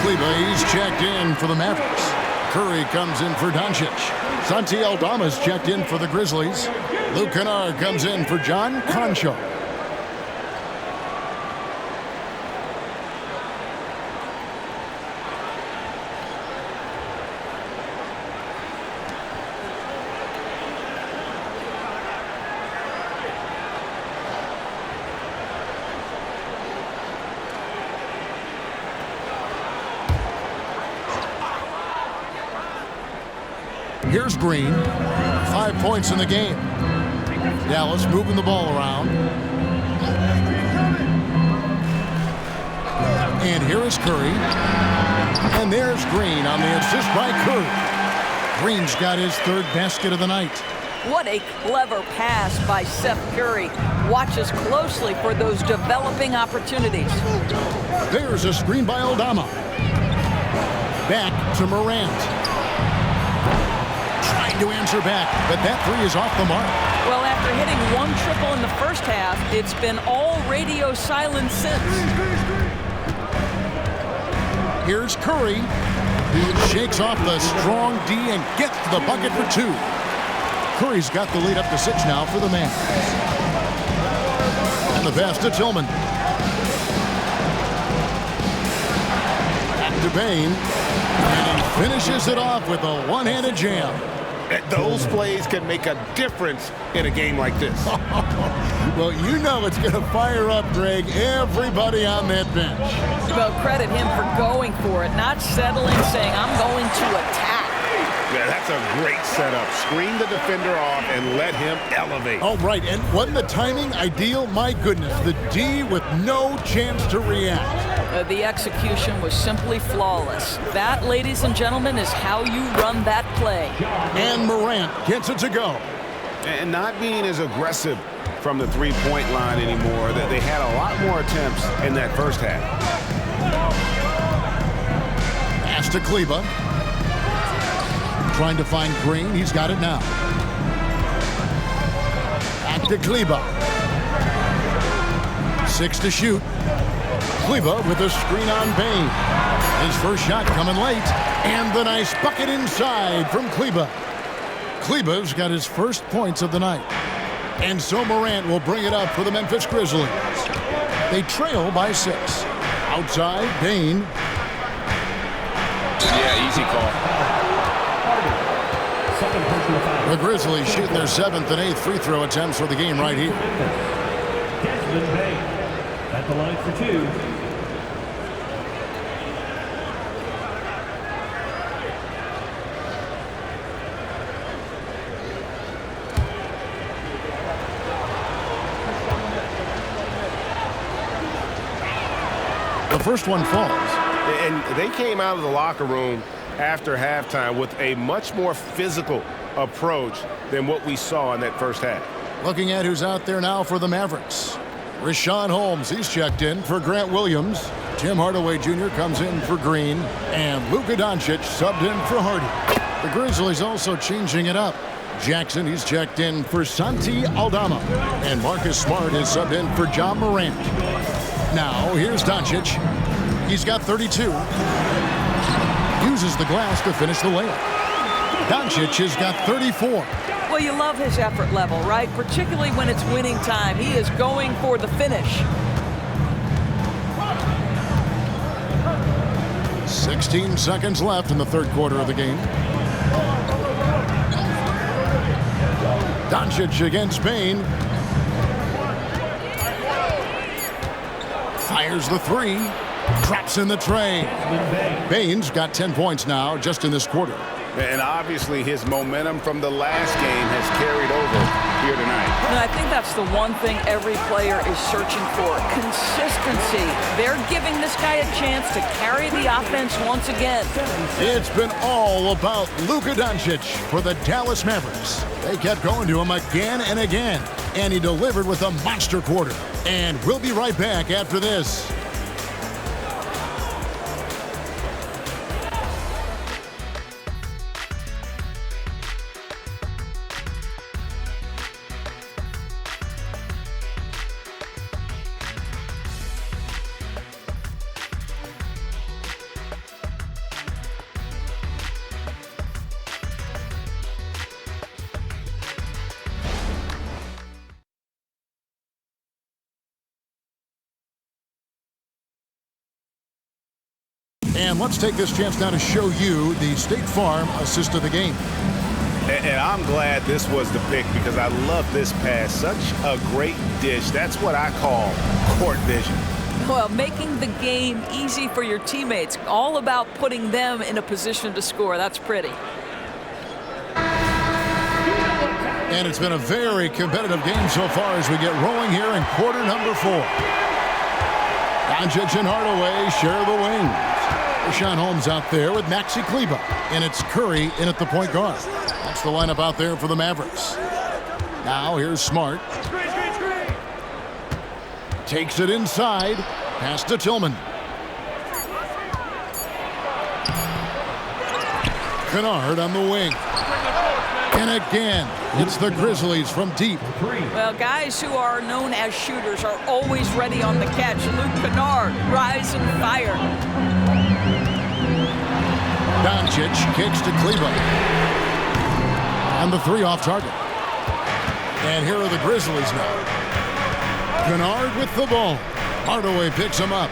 He's checked in for the Mavericks. Curry comes in for Doncic. Santi Aldama's checked in for the Grizzlies. Luke Kennard comes in for John Concho. Here's Green. 5 points in the game. Dallas moving the ball around. And here is Curry. And there's Green on the assist by Curry. Green's got his third basket of the night. What a clever pass by Seth Curry. Watches closely for those developing opportunities. There's a screen by Aldama. Back to Morant. To answer back, but that three is off the mark. Well, after hitting one triple in the first half, it's been all radio silence since. Here's Curry, who shakes off the strong D and gets to the bucket for two. Curry's got the lead up to 6 now for the Mavericks. And the pass to Tillman. Back to Bain, and he finishes it off with a one-handed jam. Those plays can make a difference in a game like this. Well, you know it's going to fire up, Greg, everybody on that bench. Well, credit him for going for it, not settling, saying, I'm going to attack. Yeah, that's a great setup. Screen the defender off and let him elevate. Oh, right, and wasn't the timing ideal? My goodness, the D with no chance to react. The execution was simply flawless. That, ladies and gentlemen, is how you run that play. And Morant gets it to go. And not being as aggressive from the three-point line anymore. They had a lot more attempts in that first half. Pass to Kleba. Trying to find Green. He's got it now. Back to Kleba. 6 to shoot. Kleba with a screen on Bain. His first shot coming late. And the nice bucket inside from Kleba. Kleba's got his first points of the night. And so Morant will bring it up for the Memphis Grizzlies. They trail by 6. Outside, Bain. Yeah, easy call. The Grizzlies shooting their 7th and 8th free throw attempts for the game right here. Desmond Bain at the line for 2. The first one falls. And they came out of the locker room after halftime with a much more physical approach than what we saw in that first half. Looking at who's out there now for the Mavericks. Rashawn Holmes, he's checked in for Grant Williams. Tim Hardaway Jr. comes in for Green. And Luka Doncic subbed in for Hardy. The Grizzlies also changing it up. Jackson, he's checked in for Santi Aldama. And Marcus Smart is subbed in for John Morant. Now, here's Doncic. He's got 32. Uses the glass to finish the layup. Doncic has got 34. Well, you love his effort level, right? Particularly when it's winning time. He is going for the finish. 16 seconds left in the third quarter of the game. Doncic against Bain. Fires the three. Drops in the tray. Bain's got 10 points now just in this quarter. And obviously his momentum from the last game has carried over here tonight. And I think that's the one thing every player is searching for. Consistency. They're giving this guy a chance to carry the offense once again. It's been all about Luka Doncic for the Dallas Mavericks. They kept going to him again and again, and he delivered with a monster quarter. And we'll be right back after this. And let's take this chance now to show you the State Farm assist of the game. And I'm glad this was the pick because I love this pass. Such a great dish. That's what I call court vision. Well, making the game easy for your teammates. All about putting them in a position to score. That's pretty. And it's been a very competitive game so far as we get rolling here in quarter number 4. Doncic and Hardaway share the wings. Rashawn Holmes out there with Maxi Kleber. And it's Curry in at the point guard. That's the lineup out there for the Mavericks. Now here's Smart. Takes it inside. Pass to Tillman. Kennard on the wing. And again, it's the Grizzlies from deep. Well, guys who are known as shooters are always ready on the catch. Luke Kennard, rise and fire. Doncic kicks to Kleber. And the three off target. And here are the Grizzlies now. Kennard with the ball. Hardaway picks him up.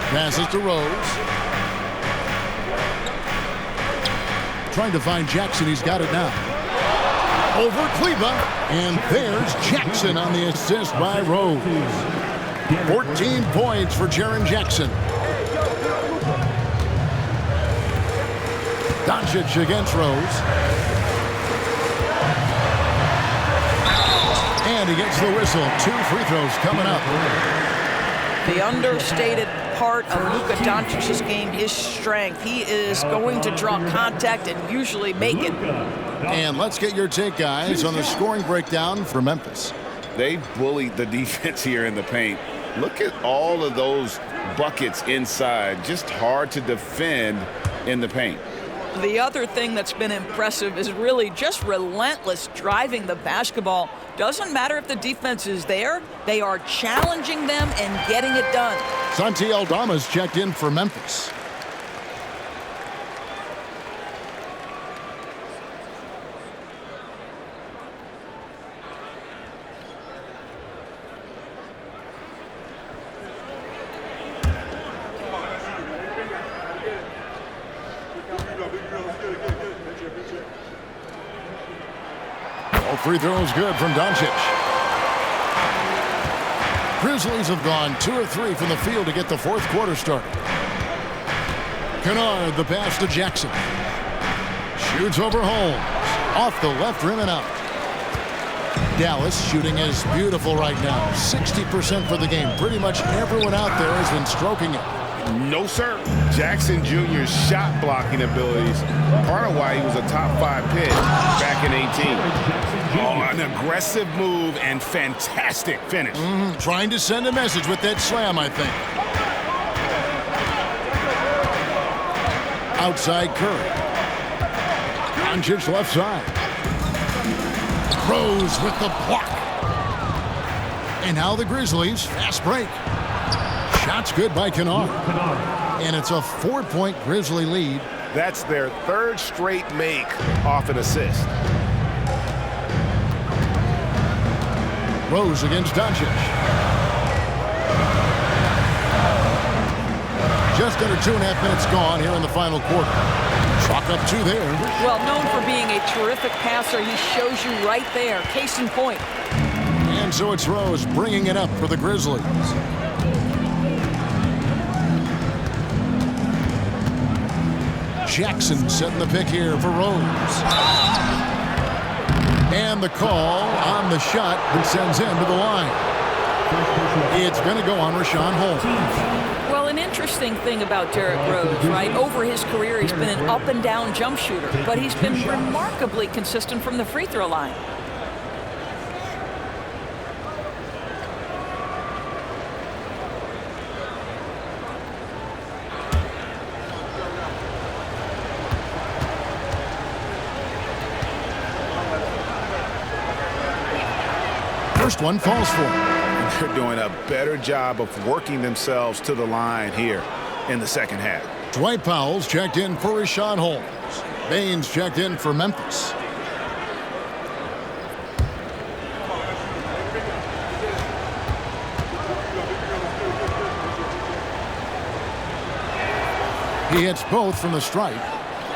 Passes to Rose. Trying to find Jackson. He's got it now. Over Kleber. And there's Jackson on the assist by Rose. 14 points for Jaren Jackson. Doncic against Rose. And he gets the whistle. 2 free throws coming up. The understated part of Luka Doncic's game is strength. He is going to draw contact and usually make it. And let's get your take, guys, on the scoring breakdown for Memphis. They bullied the defense here in the paint. Look at all of those buckets inside. Just hard to defend in the paint. The other thing that's been impressive is really just relentless driving the basketball. Doesn't matter if the defense is there, they are challenging them and getting it done. Santi Aldama's checked in for Memphis. All free throws good from Doncic. Grizzlies have gone 2 or 3 from the field to get the fourth quarter started. Kennard, the pass to Jackson. Shoots over Holmes. Off the left rim and out. Dallas shooting is beautiful right now. 60% for the game. Pretty much everyone out there has been stroking it. No, sir. Jackson Jr.'s shot blocking abilities, part of why he was a top 5 pick back in 18. Oh, an aggressive move and fantastic finish. Trying to send a message with that slam, I think. Outside Curry. Doncic left side. Rose with the block. And now the Grizzlies, fast break. Shot's good by Kennard. And it's a 4-point Grizzly lead. That's their third straight make off an assist. Rose against Doncic. Just under 2.5 minutes gone here in the final quarter. Chalk up 2 there. Well, known for being a terrific passer, he shows you right there. Case in point. And so it's Rose bringing it up for the Grizzlies. Jackson setting the pick here for Rose. And the call on the shot that sends him to the line. It's going to go on Rashawn Holmes. Well, an interesting thing about Derrick Rose, right? Over his career, he's been an up-and-down jump shooter, but he's been remarkably consistent from the free throw line. First one falls for him. They're doing a better job of working themselves to the line here in the second half. Dwight Powell's checked in for Rashawn Holmes. Baines checked in for Memphis. He hits both from the stripe.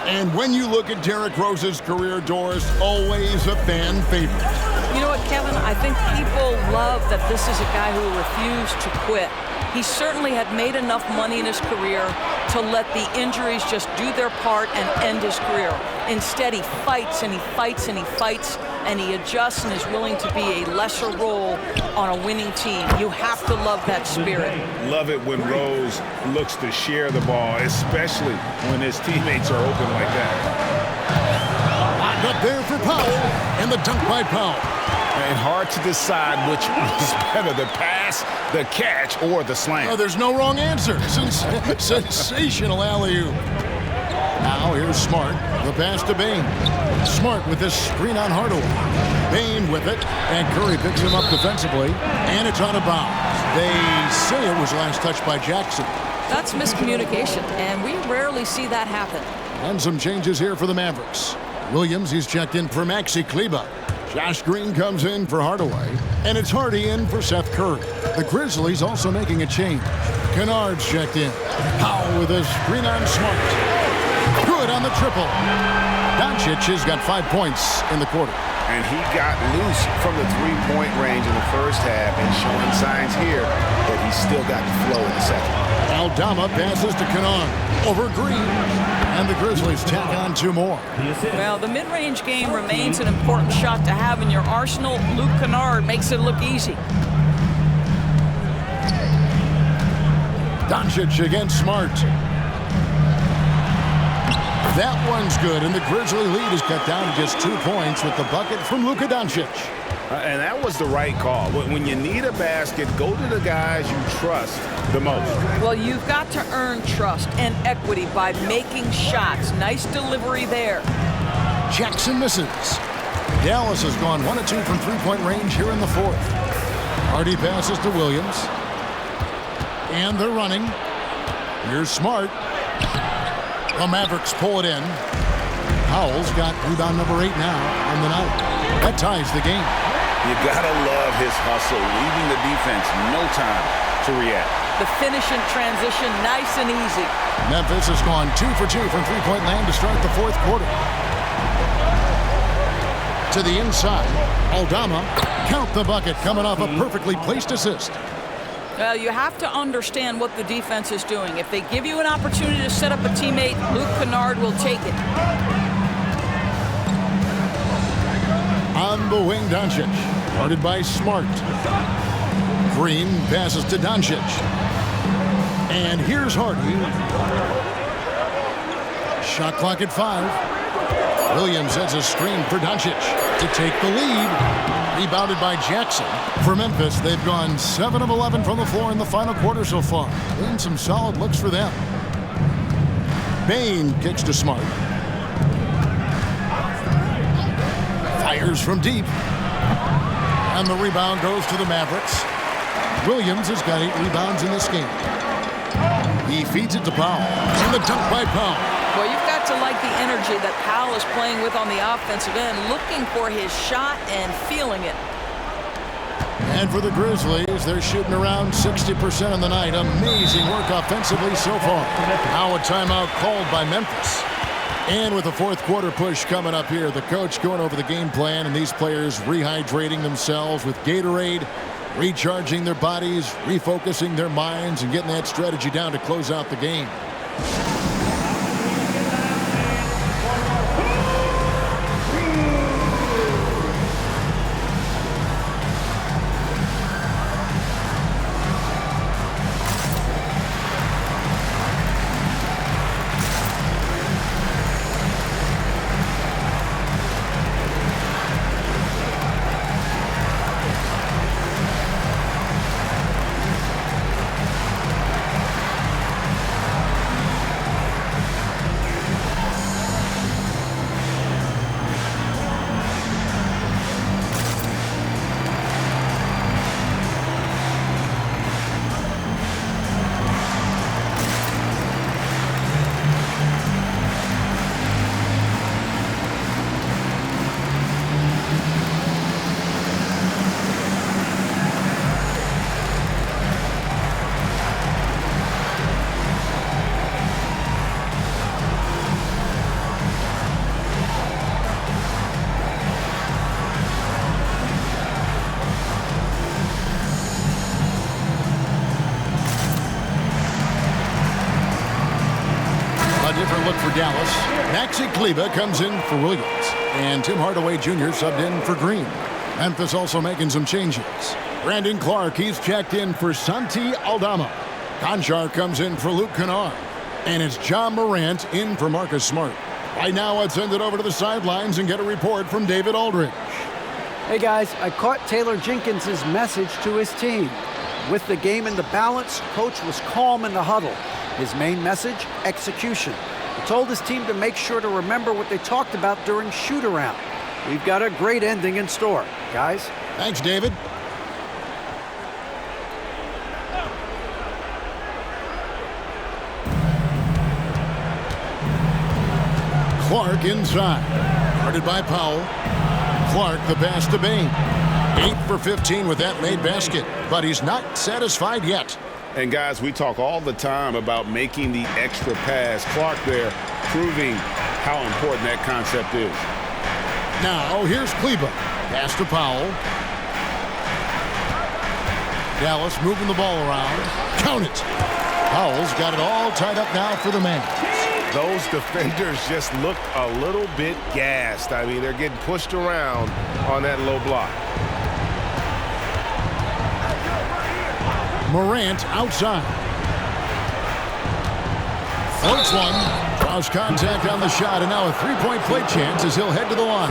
And when you look at Derrick Rose's career, Doris, always a fan favorite. You know what, Kevin? I think people love that this is a guy who refused to quit. He certainly had made enough money in his career to let the injuries just do their part and end his career. Instead, he fights and he fights and he fights and he adjusts and is willing to be a lesser role on a winning team. You have to love that spirit. Love it when Rose looks to share the ball, especially when his teammates are open like that. Up there for Powell, and the dunk by Powell. And hard to decide which is better, the pass, the catch, or the slam. Oh, there's no wrong answer. Sensational alley-oop. Now here's Smart, the pass to Bane. Smart with this screen on Hardaway. Bane with it, and Curry picks him up defensively, and it's out of bounds. They say it was last touched by Jackson. That's miscommunication, and we rarely see that happen. And some changes here for the Mavericks. Williams, he's checked in for Maxi Kleba. Josh Green comes in for Hardaway, and it's Hardy in for Seth Curry. The Grizzlies also making a change. Kennard's checked in. Powell with a screen on Smart. Good on the triple. Doncic has got 5 points in the quarter. And he got loose from the three-point range in the first half and showing signs here that he's still got the flow in the second. Aldama passes to Kennard over Green. And the Grizzlies tack on 2 more. Well, the mid-range game remains an important shot to have in your arsenal. Luke Kennard makes it look easy. Doncic against Smart. That one's good, and the Grizzly lead is cut down to just 2 points with the bucket from Luka Doncic. And that was the right call. When you need a basket, go to the guys you trust the most. Well, you've got to earn trust and equity by making shots. Nice delivery there. Jackson misses. Dallas has gone 1 of 2 from three-point range here in the fourth. Hardy passes to Williams. And they're running. Here's Smart. The Mavericks pull it in. Powell's got rebound number 8 now on the night. That ties the game. You gotta love his hustle, leaving the defense no time to react. The finish in transition, nice and easy. Memphis has gone 2 for 2 from three-point land to start the fourth quarter. To the inside, Aldama, count the bucket, coming off a perfectly placed assist. Well, you have to understand what the defense is doing. If they give you an opportunity to set up a teammate, Luke Kennard will take it. On the wing, Doncic, guarded by Smart. Green passes to Doncic. And here's Hardy. Shot clock at 5. Williams sets a screen for Doncic to take the lead. Rebounded by Jackson. For Memphis, they've gone 7 of 11 from the floor in the final quarter so far. And some solid looks for them. Bane kicks to Smart. Here's from deep. And the rebound goes to the Mavericks. Williams has got 8 rebounds in this game. He feeds it to Powell. And the dunk by Powell. Well, you've got to like the energy that Powell is playing with on the offensive end, looking for his shot and feeling it. And for the Grizzlies, they're shooting around 60% on the night. Amazing work offensively so far. Now a timeout called by Memphis. And with the fourth quarter push coming up here, the coach going over the game plan and these players rehydrating themselves with Gatorade, recharging their bodies, refocusing their minds, and getting that strategy down to close out the game. Different look for Dallas. Maxi Kleber comes in for Williams. And Tim Hardaway Jr. subbed in for Green. Memphis also making some changes. Brandon Clark, he's checked in for Santi Aldama. Conchar comes in for Luke Kennard. And it's John Morant in for Marcus Smart. Right now, let's send it over to the sidelines and get a report from David Aldridge. Hey guys, I caught Taylor Jenkins' message to his team. With the game in the balance, coach was calm in the huddle. His main message, execution. He told his team to make sure to remember what they talked about during shoot-around. We've got a great ending in store, guys. Thanks, David. Clark inside. Guarded by Powell. Clark the pass to Bain. 8 for 15 with that made basket, but he's not satisfied yet. And guys, we talk all the time about making the extra pass. Clark there proving how important that concept is. Now here's Kleber. Pass to Powell. Dallas moving the ball around. Count it. Powell's got it all tied up now for the man. Those defenders just look a little bit gassed. I mean, they're getting pushed around on that low block. Morant outside. Floats one. Draws contact on the shot, and now a three-point play chance as he'll head to the line.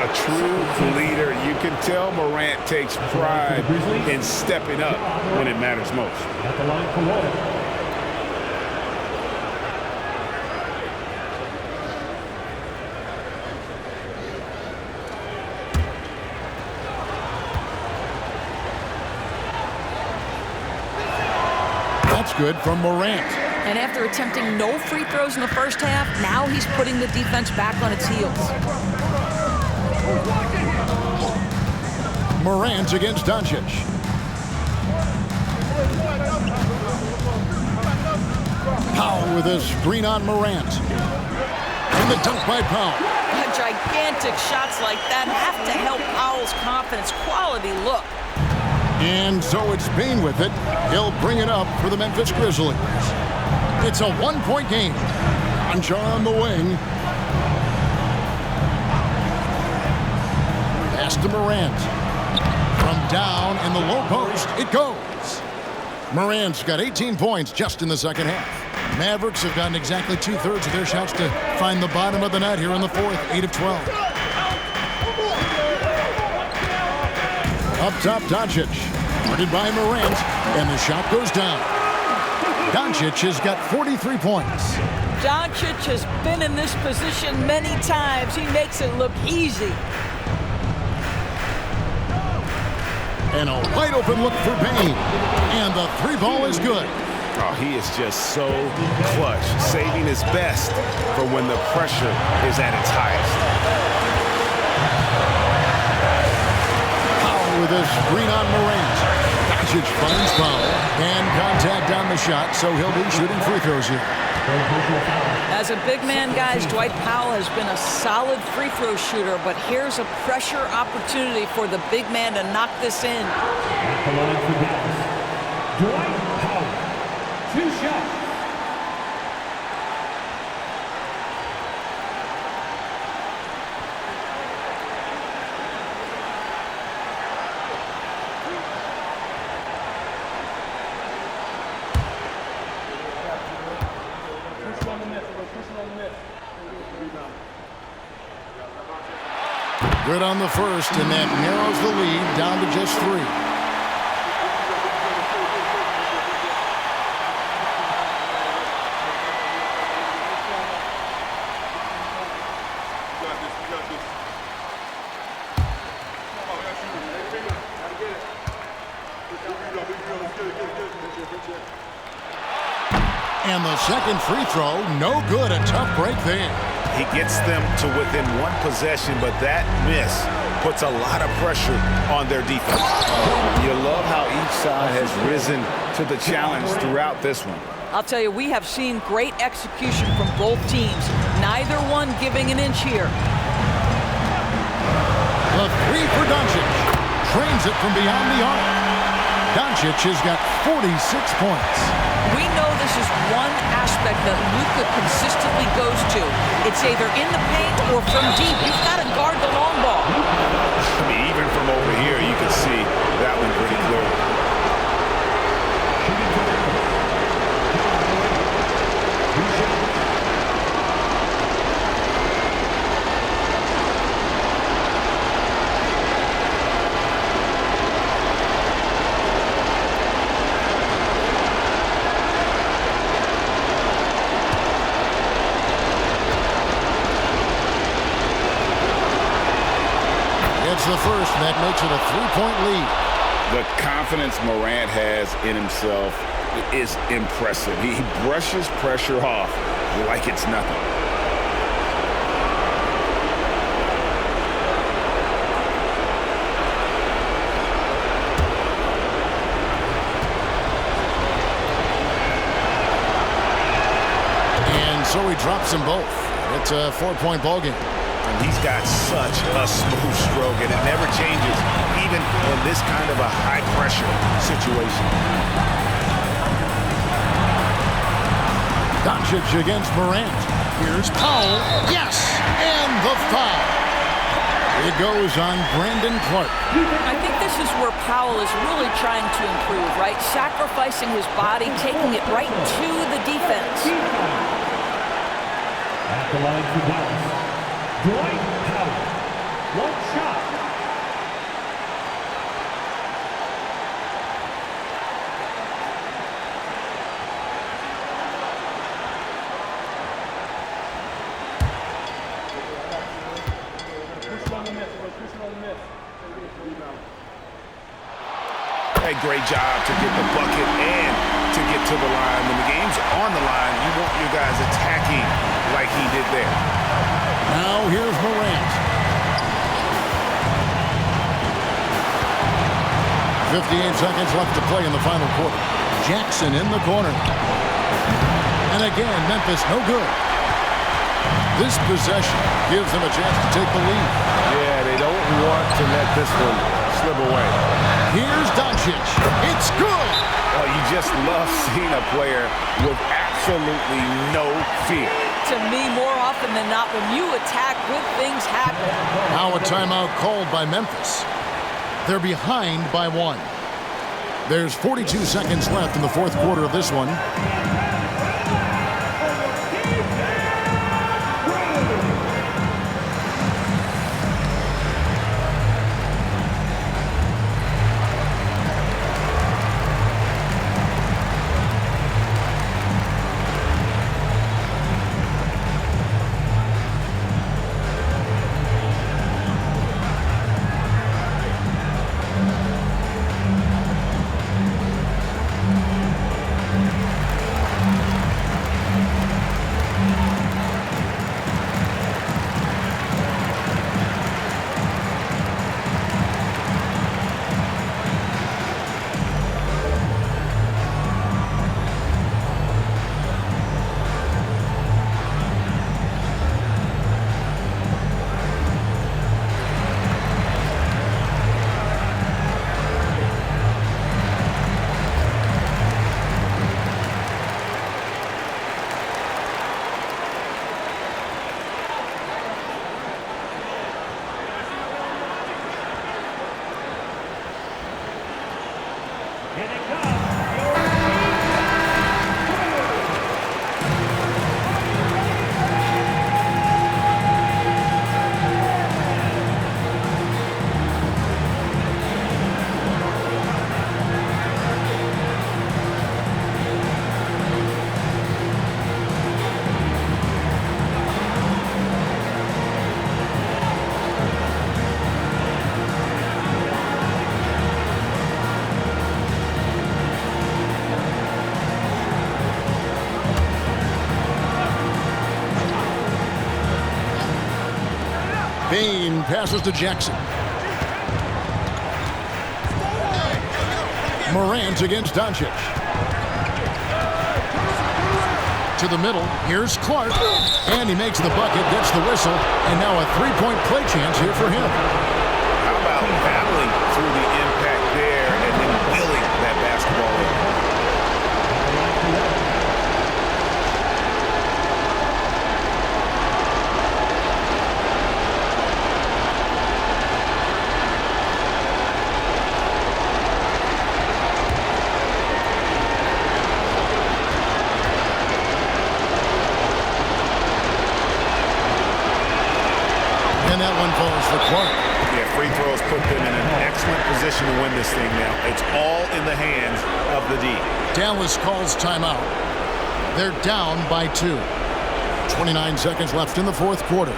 A true leader. You can tell Morant takes pride in stepping up when it matters most. At the line for one. That's good from Morant. And after attempting no free throws in the first half, now he's putting the defense back on its heels. Morant against Doncic. Powell with a screen on Morant. And the dunk by Powell. Gigantic shots like that have to help Powell's confidence. Quality look. And so it's Bain with it. He'll bring it up for the Memphis Grizzlies. It's a one-point game. Conchar on the wing. Pass to Morant. From down in the low post, it goes. Morant's got 18 points just in the second half. Mavericks have gotten exactly 2/3 of their shots to find the bottom of the net here in the fourth, 8 of 12. Up top, Doncic. Guarded by Morant, and the shot goes down. Doncic has got 43 points. Doncic has been in this position many times. He makes it look easy. And a wide open look for Payne. And the three ball is good. Oh, he is just so clutch, saving his best for when the pressure is at its highest. Powell with a screen on Morant. Doncic finds Powell. And contact on the shot, so he'll be shooting free throws here. As a big man, guys, Dwight Powell has been a solid free throw shooter, but here's a pressure opportunity for the big man to knock this in. At the line for Dallas, Dwight Powell, 2 shots. Good on the first, and that narrows the lead down to just 3. And the second free throw, no good. A tough break there. He gets them to within 1 possession, but that miss puts a lot of pressure on their defense. You love how each side has risen to the challenge throughout this one. I'll tell you, we have seen great execution from both teams. Neither one giving an inch here. The three for Doncic. Trains it from beyond the arc. Doncic has got 46 points. We know this is one aspect that Luka consistently goes to. It's either in the paint or from deep. You've got to guard the long ball. I mean, even from over here, you can see that one pretty clearly. The first, and that makes it a 3-point lead. The confidence Morant has in himself is impressive. He brushes pressure off like it's nothing. And so he drops them both. It's a 4-point ball game. And he's got such a smooth stroke, and it never changes, even in this kind of a high-pressure situation. Doncic against Morant. Here's Powell. Yes! And the foul. It goes on Brandon Clark. I think this is where Powell is really trying to improve, right? Sacrificing his body, taking it right to the defense. At the line for Dallas, Dwight Powell, 1 shot. A great job to get the bucket and to get to the line. When the game's on the line, you want your guys attacking like he did there. Now here's Morant. 58 seconds left to play in the final quarter. Jackson in the corner. And again, Memphis no good. This possession gives them a chance to take the lead. Yeah, they don't want to let this one slip away. Here's Doncic. It's good. Oh, you just love seeing a player with absolutely no fear. To me, more often than not, when you attack, good things happen. Now a timeout called by Memphis. They're behind by 1. There's 42 seconds left in the fourth quarter of this one. passes to Jackson. Morant against Doncic. To the middle. Here's Clark. And he makes the bucket, gets the whistle, and now a three-point play chance here for him. How about battling through the impact there and then willing that basketball in? And that one falls for Clark. Yeah, free throws put them in an excellent position to win this thing now. It's all in the hands of the D. Dallas calls timeout. They're down by 2. 29 seconds left in the fourth quarter.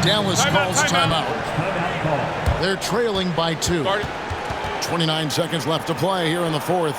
Dallas calls timeout. They're trailing by 2. 29 seconds left to play here in the fourth.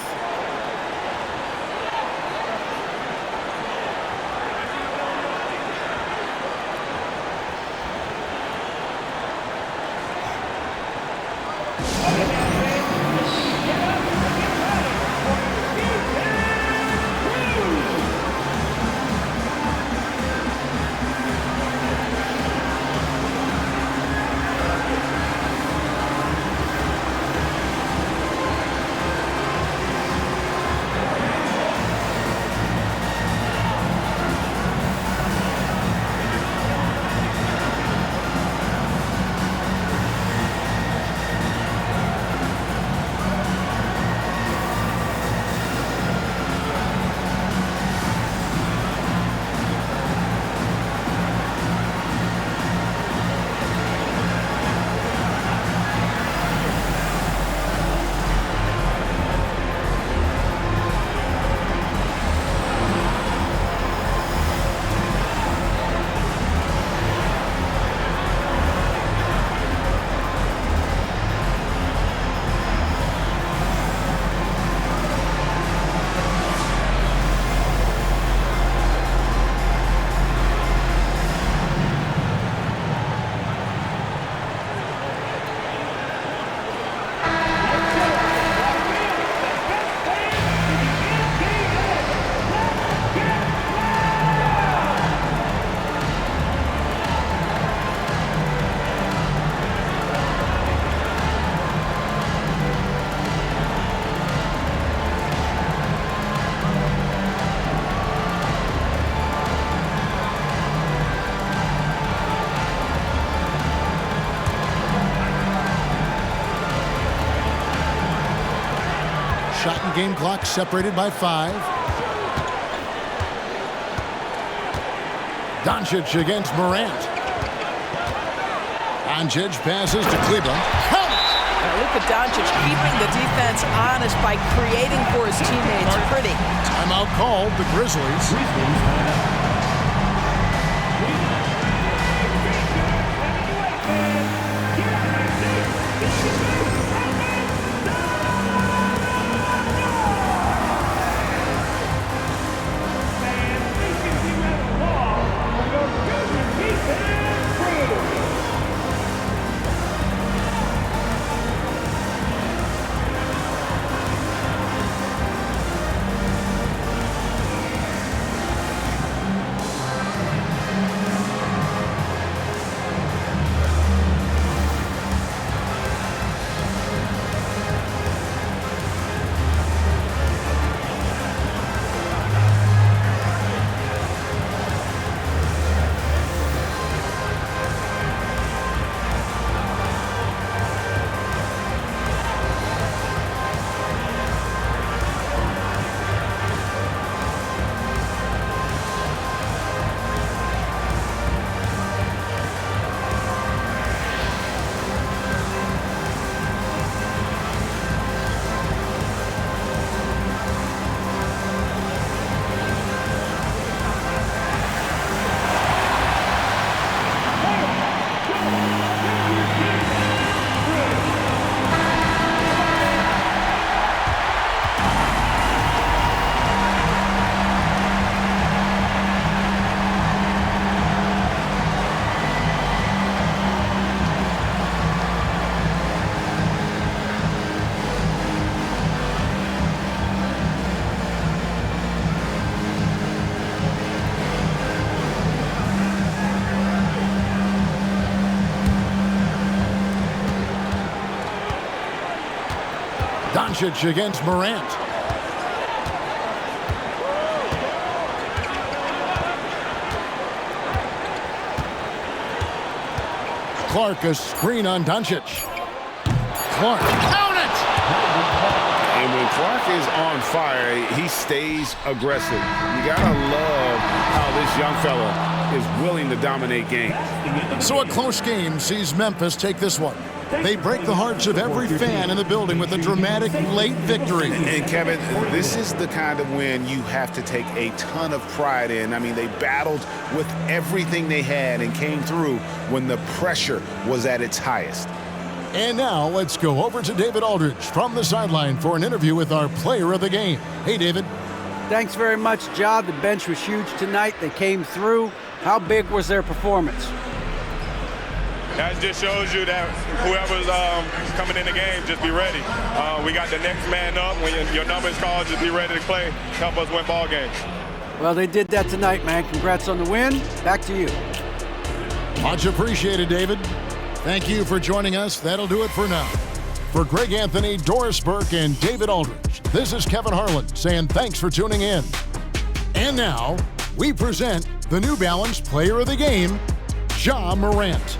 Shot and game clock separated by 5. Doncic against Morant. Doncic passes to Cleveland. Luka Doncic keeping the defense honest by creating for his teammates. Pretty. Timeout called the Grizzlies. Doncic against Morant. Clark, a screen on Doncic. Clark, count it! And when Clark is on fire, he stays aggressive. You gotta love how this young fella is willing to dominate games. So a close game sees Memphis take this one. They break the hearts of every fan in the building with a dramatic late victory. And Kevin, this is the kind of win you have to take a ton of pride in. I mean, they battled with everything they had and came through when the pressure was at its highest. And now let's go over to David Aldridge from the sideline for an interview with our player of the game. Hey, David. Thanks very much, Ja. The bench was huge tonight. They came through. How big was their performance? That just shows you that whoever's coming in the game, just be ready. We got the next man up. When your number is called, just be ready to play. Help us win ball games. Well, they did that tonight, man. Congrats on the win. Back to you. Much appreciated, David. Thank you for joining us. That'll do it for now. For Greg Anthony, Doris Burke, and David Aldridge, this is Kevin Harlan saying thanks for tuning in. And now, we present the New Balance Player of the Game, Ja Morant.